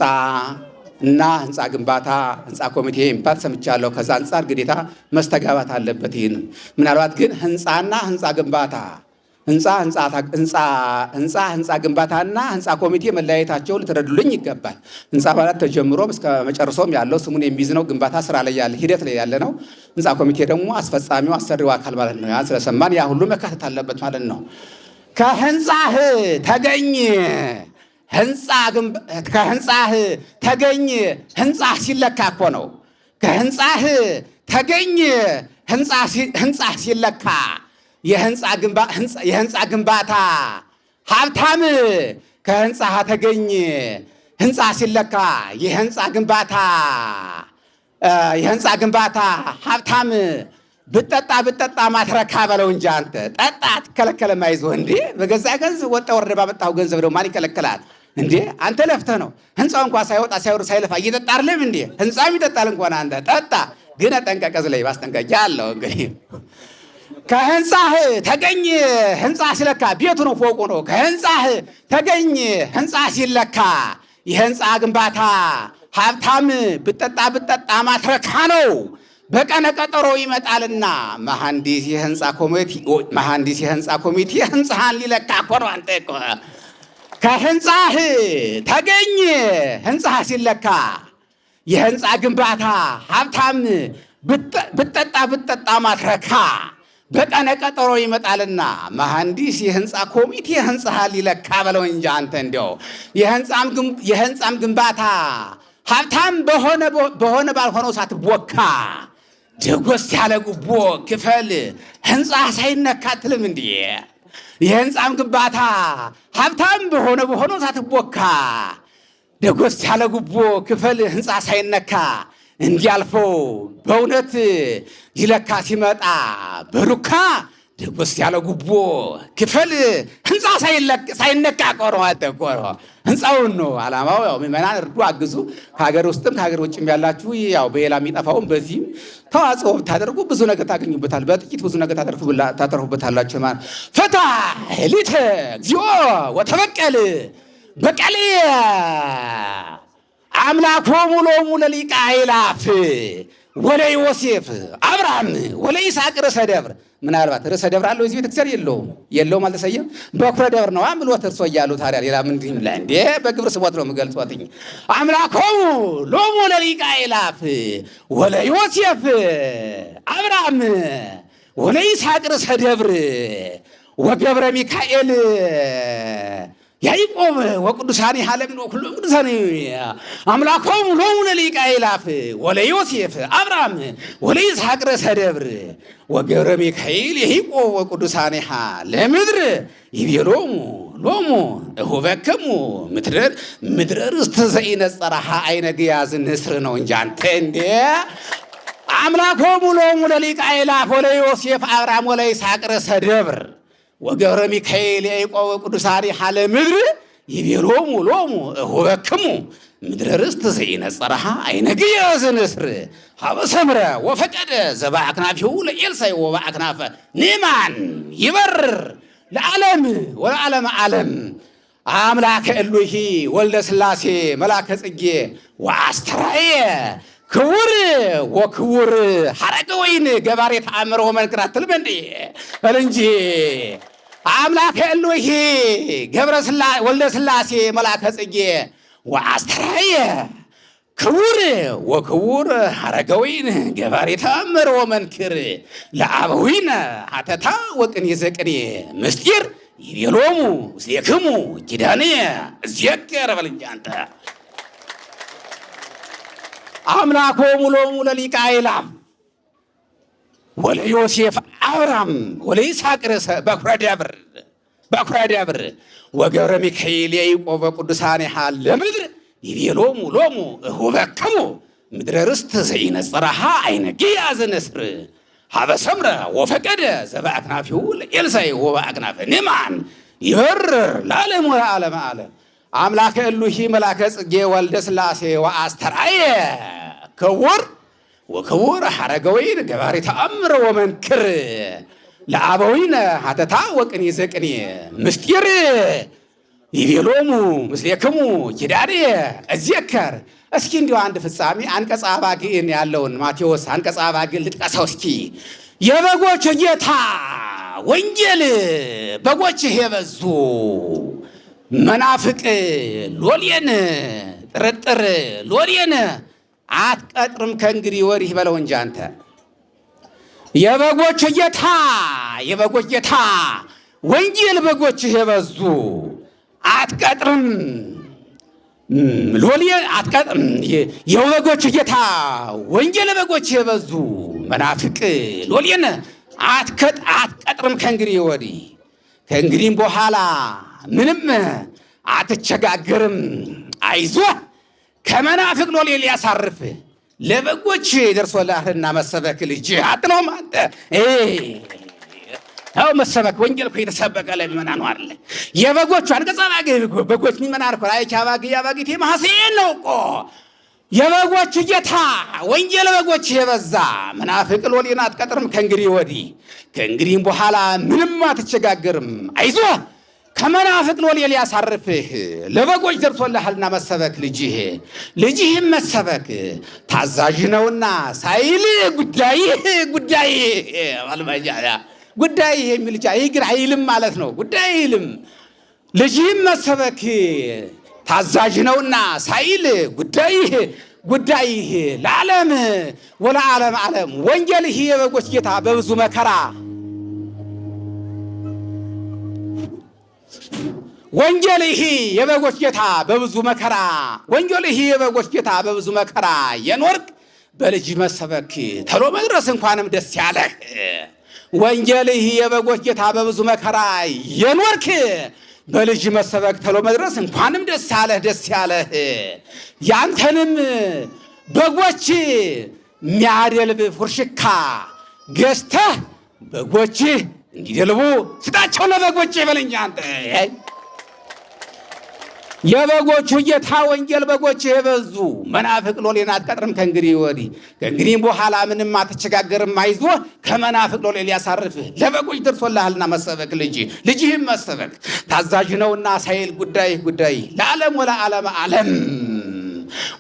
እና ህንፃ ግንባታ ህንፃ ኮሚቴ የሚባል ሰምቻለሁ። ከዛ አንጻር ግዴታ መስተጋባት አለበት። ይህን ምናልባት ግን ህንፃና ህንፃ ግንባታ ህንፃ ግንባታና ህንፃ ኮሚቴ መለያየታቸው ልትረዱልኝ ይገባል። ህንፃ ማለት ተጀምሮም እስከ መጨረሻውም ያለው ስሙን የሚይዝ ነው። ግንባታ ስራ ላይ ያለ ሂደት ላይ ያለ ነው። ህንፃ ኮሚቴ ደግሞ አስፈጻሚው አሰሪው አካል ማለት ነው። ያን ስለሰማን ያ ሁሉ መካተት አለበት ማለት ነው። ከህንፃህ ተገኝ ከህንፃህ ተገኝ ህንፃህ ሲለካ እኮ ነው። ከህንፃህ ተገኝ ህንፃህ ሲለካ የህንፃ ግንባታ ሀብታም ከህንፃህ ተገኝ ህንፃ ሲለካ የህንፃ ግንባታ ሀብታም ብጠጣ ማትረካ በለው እንጂ አንተ ጠጣ አትከለከለም። አይዞህ እንዴ በገዛ ገንዘብ ወጣ ወረደ ባመጣው ገንዘብ ደግሞ ማን ይከለክላል እንዴ? አንተ ለፍተህ ነው። ህንፃው እንኳን ሳይወጣ ሳይወርድ ሳይለፋ እየጠጣ አይደለም እንዴ? ህንፃም ይጠጣል እንኳን አንተ ጠጣ። ግን ጠንቀቀዝ ላይ ማስጠንቀቂያ አለው። እንግዲህ ከህንፃህ ተገኝ ህንፃ ሲለካ ቤቱ ነው ፎቁ ነው። ከህንፃህ ተገኝ ህንፃ ሲለካ የህንፃ ግንባታ ሀብታም ብጠጣ ማትረካ ነው። በቀነ ቀጠሮ ይመጣልና መሐንዲስ የህንፃ ኮሚቴ ህንፃህን ሊለካ እኮ ነው። አንተ እኮ ከህንፃህ ተገኝ ህንፃህ ሲለካ የህንፃ ግንባታ ሀብታም ብጠጣ ማትረካ በቀነ ቀጠሮ ይመጣልና መሐንዲስ የህንፃ ኮሚቴ ህንፃህን ሊለካ በለው እንጂ አንተ እንዲያው የህንፃም ግንባታ ሀብታም በሆነ ባልሆነው ሳትቦካ ደጎስ ያለ ጉቦ ክፈል ህንፃ ሳይነካ አትልም እንዴ? የህንፃም ግንባታ ሀብታም በሆነው ሳትቦካ ደጎስ ያለ ጉቦ ክፈል ህንፃ ሳይነካ እንዲያልፈው በእውነት ሊለካ ሲመጣ በዱካ ደጎስ ያለ ጉቦ ክፈል ህንፃ ሳይነካ ቆሮ አጠቆሮ ህንፃውን ነው ዓላማው። ያው ምዕመናን እርዱ፣ አግዙ። ከሀገር ውስጥም ከሀገር ውጭም ያላችሁ ያው በሌላ የሚጠፋውም በዚህም ተዋጽኦ ብታደርጉ ብዙ ነገር ታገኙበታል። በጥቂት ብዙ ነገር ታተርፉበታላችሁ ማለት ፈታ ሊተ እግዚኦ ወተበቀል በቀል አምላኮሙ ሎሙ ለሊቀ አእላፍ ወለዮሴፍ አብርሃም ወለይስሐቅ ርዕሰ ደብር። ምናልባት ርዕሰ ደብር አለው እዚህ ቤተክርስቲያን የለውም አልተሰየም። በኩረ ደብር ነው አምልዎት እርሶ እያሉ ታዲያ ሌላ ምንድን ላይ እንዴ? በግብር ስሞት ነው የምገልጿትኝ። አምላኮሙ ሎሙ ለሊቀ አእላፍ ወለዮሴፍ አብርሃም ወለይስሐቅ ርዕሰ ደብር ወገብረ ሚካኤል ያዕቆብ ወቅዱሳን ሐለምን ወኩሎ ቅዱሳን አምላኮሙ ሎሙ ለሊቀ አእላፍ ወለዮሴፍ አብርሃም ወለይስሐቅ ርዕሰ ደብር ወገብረ ሚካኤል ያዕቆብ ወቅዱሳን ለምድር ይቤሎሙ ሎሙ እሁበክሙ ምድረ ርስት ዘኢነጸረሃ አይነ ግያዝ ንስር ነው እንጂ አንተ እንዴ! አምላኮሙ ሎሙ ለሊቀ አእላፍ ወለዮሴፍ አብርሃም ወለይስሐቅ ርዕሰ ደብር ወገብረ ሚካኤል ያዕቆብ ቅዱሳን ለምድር ይቤሎሙ ሎሙ እሁበክሙ ምድረ ርስት ዘኢነጸረሃ አይነ ግያዝ ንስር ሀበ ሰምረ ወፈቀደ ዘበአክናፊሁ ለኤልሳዕ ወበአክናፈ ንዕማን ይበርር ለዓለም ወለዓለመ ዓለም አምላከ እሉሂ ወልደ ሥላሴ መላከ ጽጌ ወአስተርአየ ክቡር ወክቡር ሐረገ ወይን ገባሬ ተአምረ ወመንክር አትልም እንዴ? በል እንጂ አምላከ እሉሂ ወልደ ሥላሴ መላከ ጽጌ ወአስተርአየ ክቡር ወክቡር ሐረገ ወይን ገባሬ ተአምረ ወመንክር ለአበዊነ ሀተታ ወቅኔ ዘቅኔ ምስጢር ይቤሎሙ ምስሌክሙ ኪዳንየ እዜከር በል እንጂ አንተ አምላኮሙ ሎሙ ለሊቀ አእላፍ ወለዮሴፍ አብርሃም ወለይስሐቅ ርዕሰ በኩረ ደብር ወገብረ ሚካኤል ያዕቆብ ወቅዱሳን ለምድር ይቤሎሙ ሎሙ እሁበክሙ ምድረ ርስት ዘኢነጸረሃ አይነ ግያዝ ንስር ሀበ ሰምረ ወፈቀደ ዘበአክናፊሁ ለኤልሳዕ ወበአክናፈ ንዕማን ይበርር ለዓለም ወለዓለመ ዓለም አምላከ እሉሂ መላከ ጽጌ ወልደ ሥላሴ ወአስተርአየ ክቡር ወክቡር ሐረገ ወይን ገባሬ ተአምረ ወመንክር ለአበዊነ ሀተታ ወቅኔ ዘቅኔ ምስጢር ይቤሎሙ ምስሌክሙ ኪዳንየ እዜከር። እስኪ እንዲሁ አንድ ፍጻሜ አንቀጸ አባግዕን ያለውን ማቴዎስ አንቀጸ አባግዕን ልጥቀሰው እስኪ። የበጎች ጌታ ወንጌል በጎችህ የበዙ መናፍቅ ሎሌን ጥርጥር ሎሌን አትቀጥርም ከእንግዲህ ወዲህ በለው እንጂ አንተ የበጎች ጌታ ወንጌል በጎችህ የበዙ አትቀጥርም ሎሌ አትቀጥርም የበጎች ጌታ ወንጌል በጎችህ የበዙ መናፍቅ ሎሌን አትቀጥርም ከእንግዲህ ወዲህ ከእንግዲህም በኋላ ምንም አትቸጋገርም። አይዞህ ከመናፍቅ ሎሌ ሊያሳርፍ ለበጎች ደርሶልሃልና መሰበክ ልጅ አጥሎም አንተ አው መሰበክ ወንጌል እኮ የተሰበከ ለሚመናኑ አይደለ? የበጎቹ አንቀጸ አባግዕ በጎች ሚመናን እኮ አይቻ አባግዕ ማህሴን ነው እኮ የበጎች ጌታ ወንጌል በጎች የበዛ መናፍቅ ሎሌን አትቀጥርም ከእንግዲህ ወዲህ ከእንግዲህም በኋላ ምንም አትቸጋገርም። አይዞህ ከመናፍቅ ሎሌ ሊያሳርፍህ ለበጎች ደርሶልሃልና መሰበክ ልጅህም መሰበክ ታዛዥ ነውና ሳይል ጉዳይ የሚል ይግር አይልም ማለት ነው። ጉዳይ አይልም ልጅህም መሰበክ ታዛዥ ነውና ሳይል ጉዳይህ ለዓለም ወለዓለመ ዓለም ወንጌልህ የበጎች ጌታ በብዙ መከራ ወንጌልህ የበጎች ጌታ በብዙ መከራ የኖርክ በልጅ መሰበክ ተሎ መድረስ እንኳንም ደስ ያለህ። ወንጌልህ የበጎች ጌታ በብዙ መከራ የኖርክ በልጅ መሰበክ ተሎ መድረስ እንኳንም ደስ ያለህ። ያንተንም በጎች ሚያደልብ ፉርሽካ ገዝተህ በጎች እንዲደልቡ ስጣቸው ለበጎች ይበለኛ አንተ የበጎቹ ጌታ ወንጌል በጎች የበዙ መናፍቅ ሎሌን አትቀጥርም ከእንግዲህ ወዲህ ከእንግዲህ በኋላ ምንም አትቸጋገርም አይዞህ ከመናፍቅ ሎሌ ሊያሳርፍህ ለበጎች ደርሶልሃልና መሰበክ ልጅህም መሰበክ ታዛዥ ነውና ሳይል ጉዳይ ለዓለም ወለዓለም ዓለም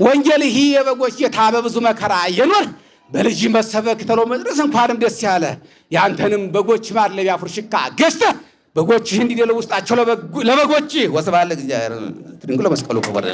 ወንጌል ይህ የበጎች ጌታ በብዙ መከራ የኖር በልጅ መሰበክ ተሎ መድረስ እንኳንም ደስ ያለ ያንተንም በጎች ማድለቢያ ፍርሽካ ገዝተህ በጎች እንዲደለው ውስጣቸው ለበጎች ወስብሐት ለእግዚአብሔር ድንግል መስቀሉ ክቡር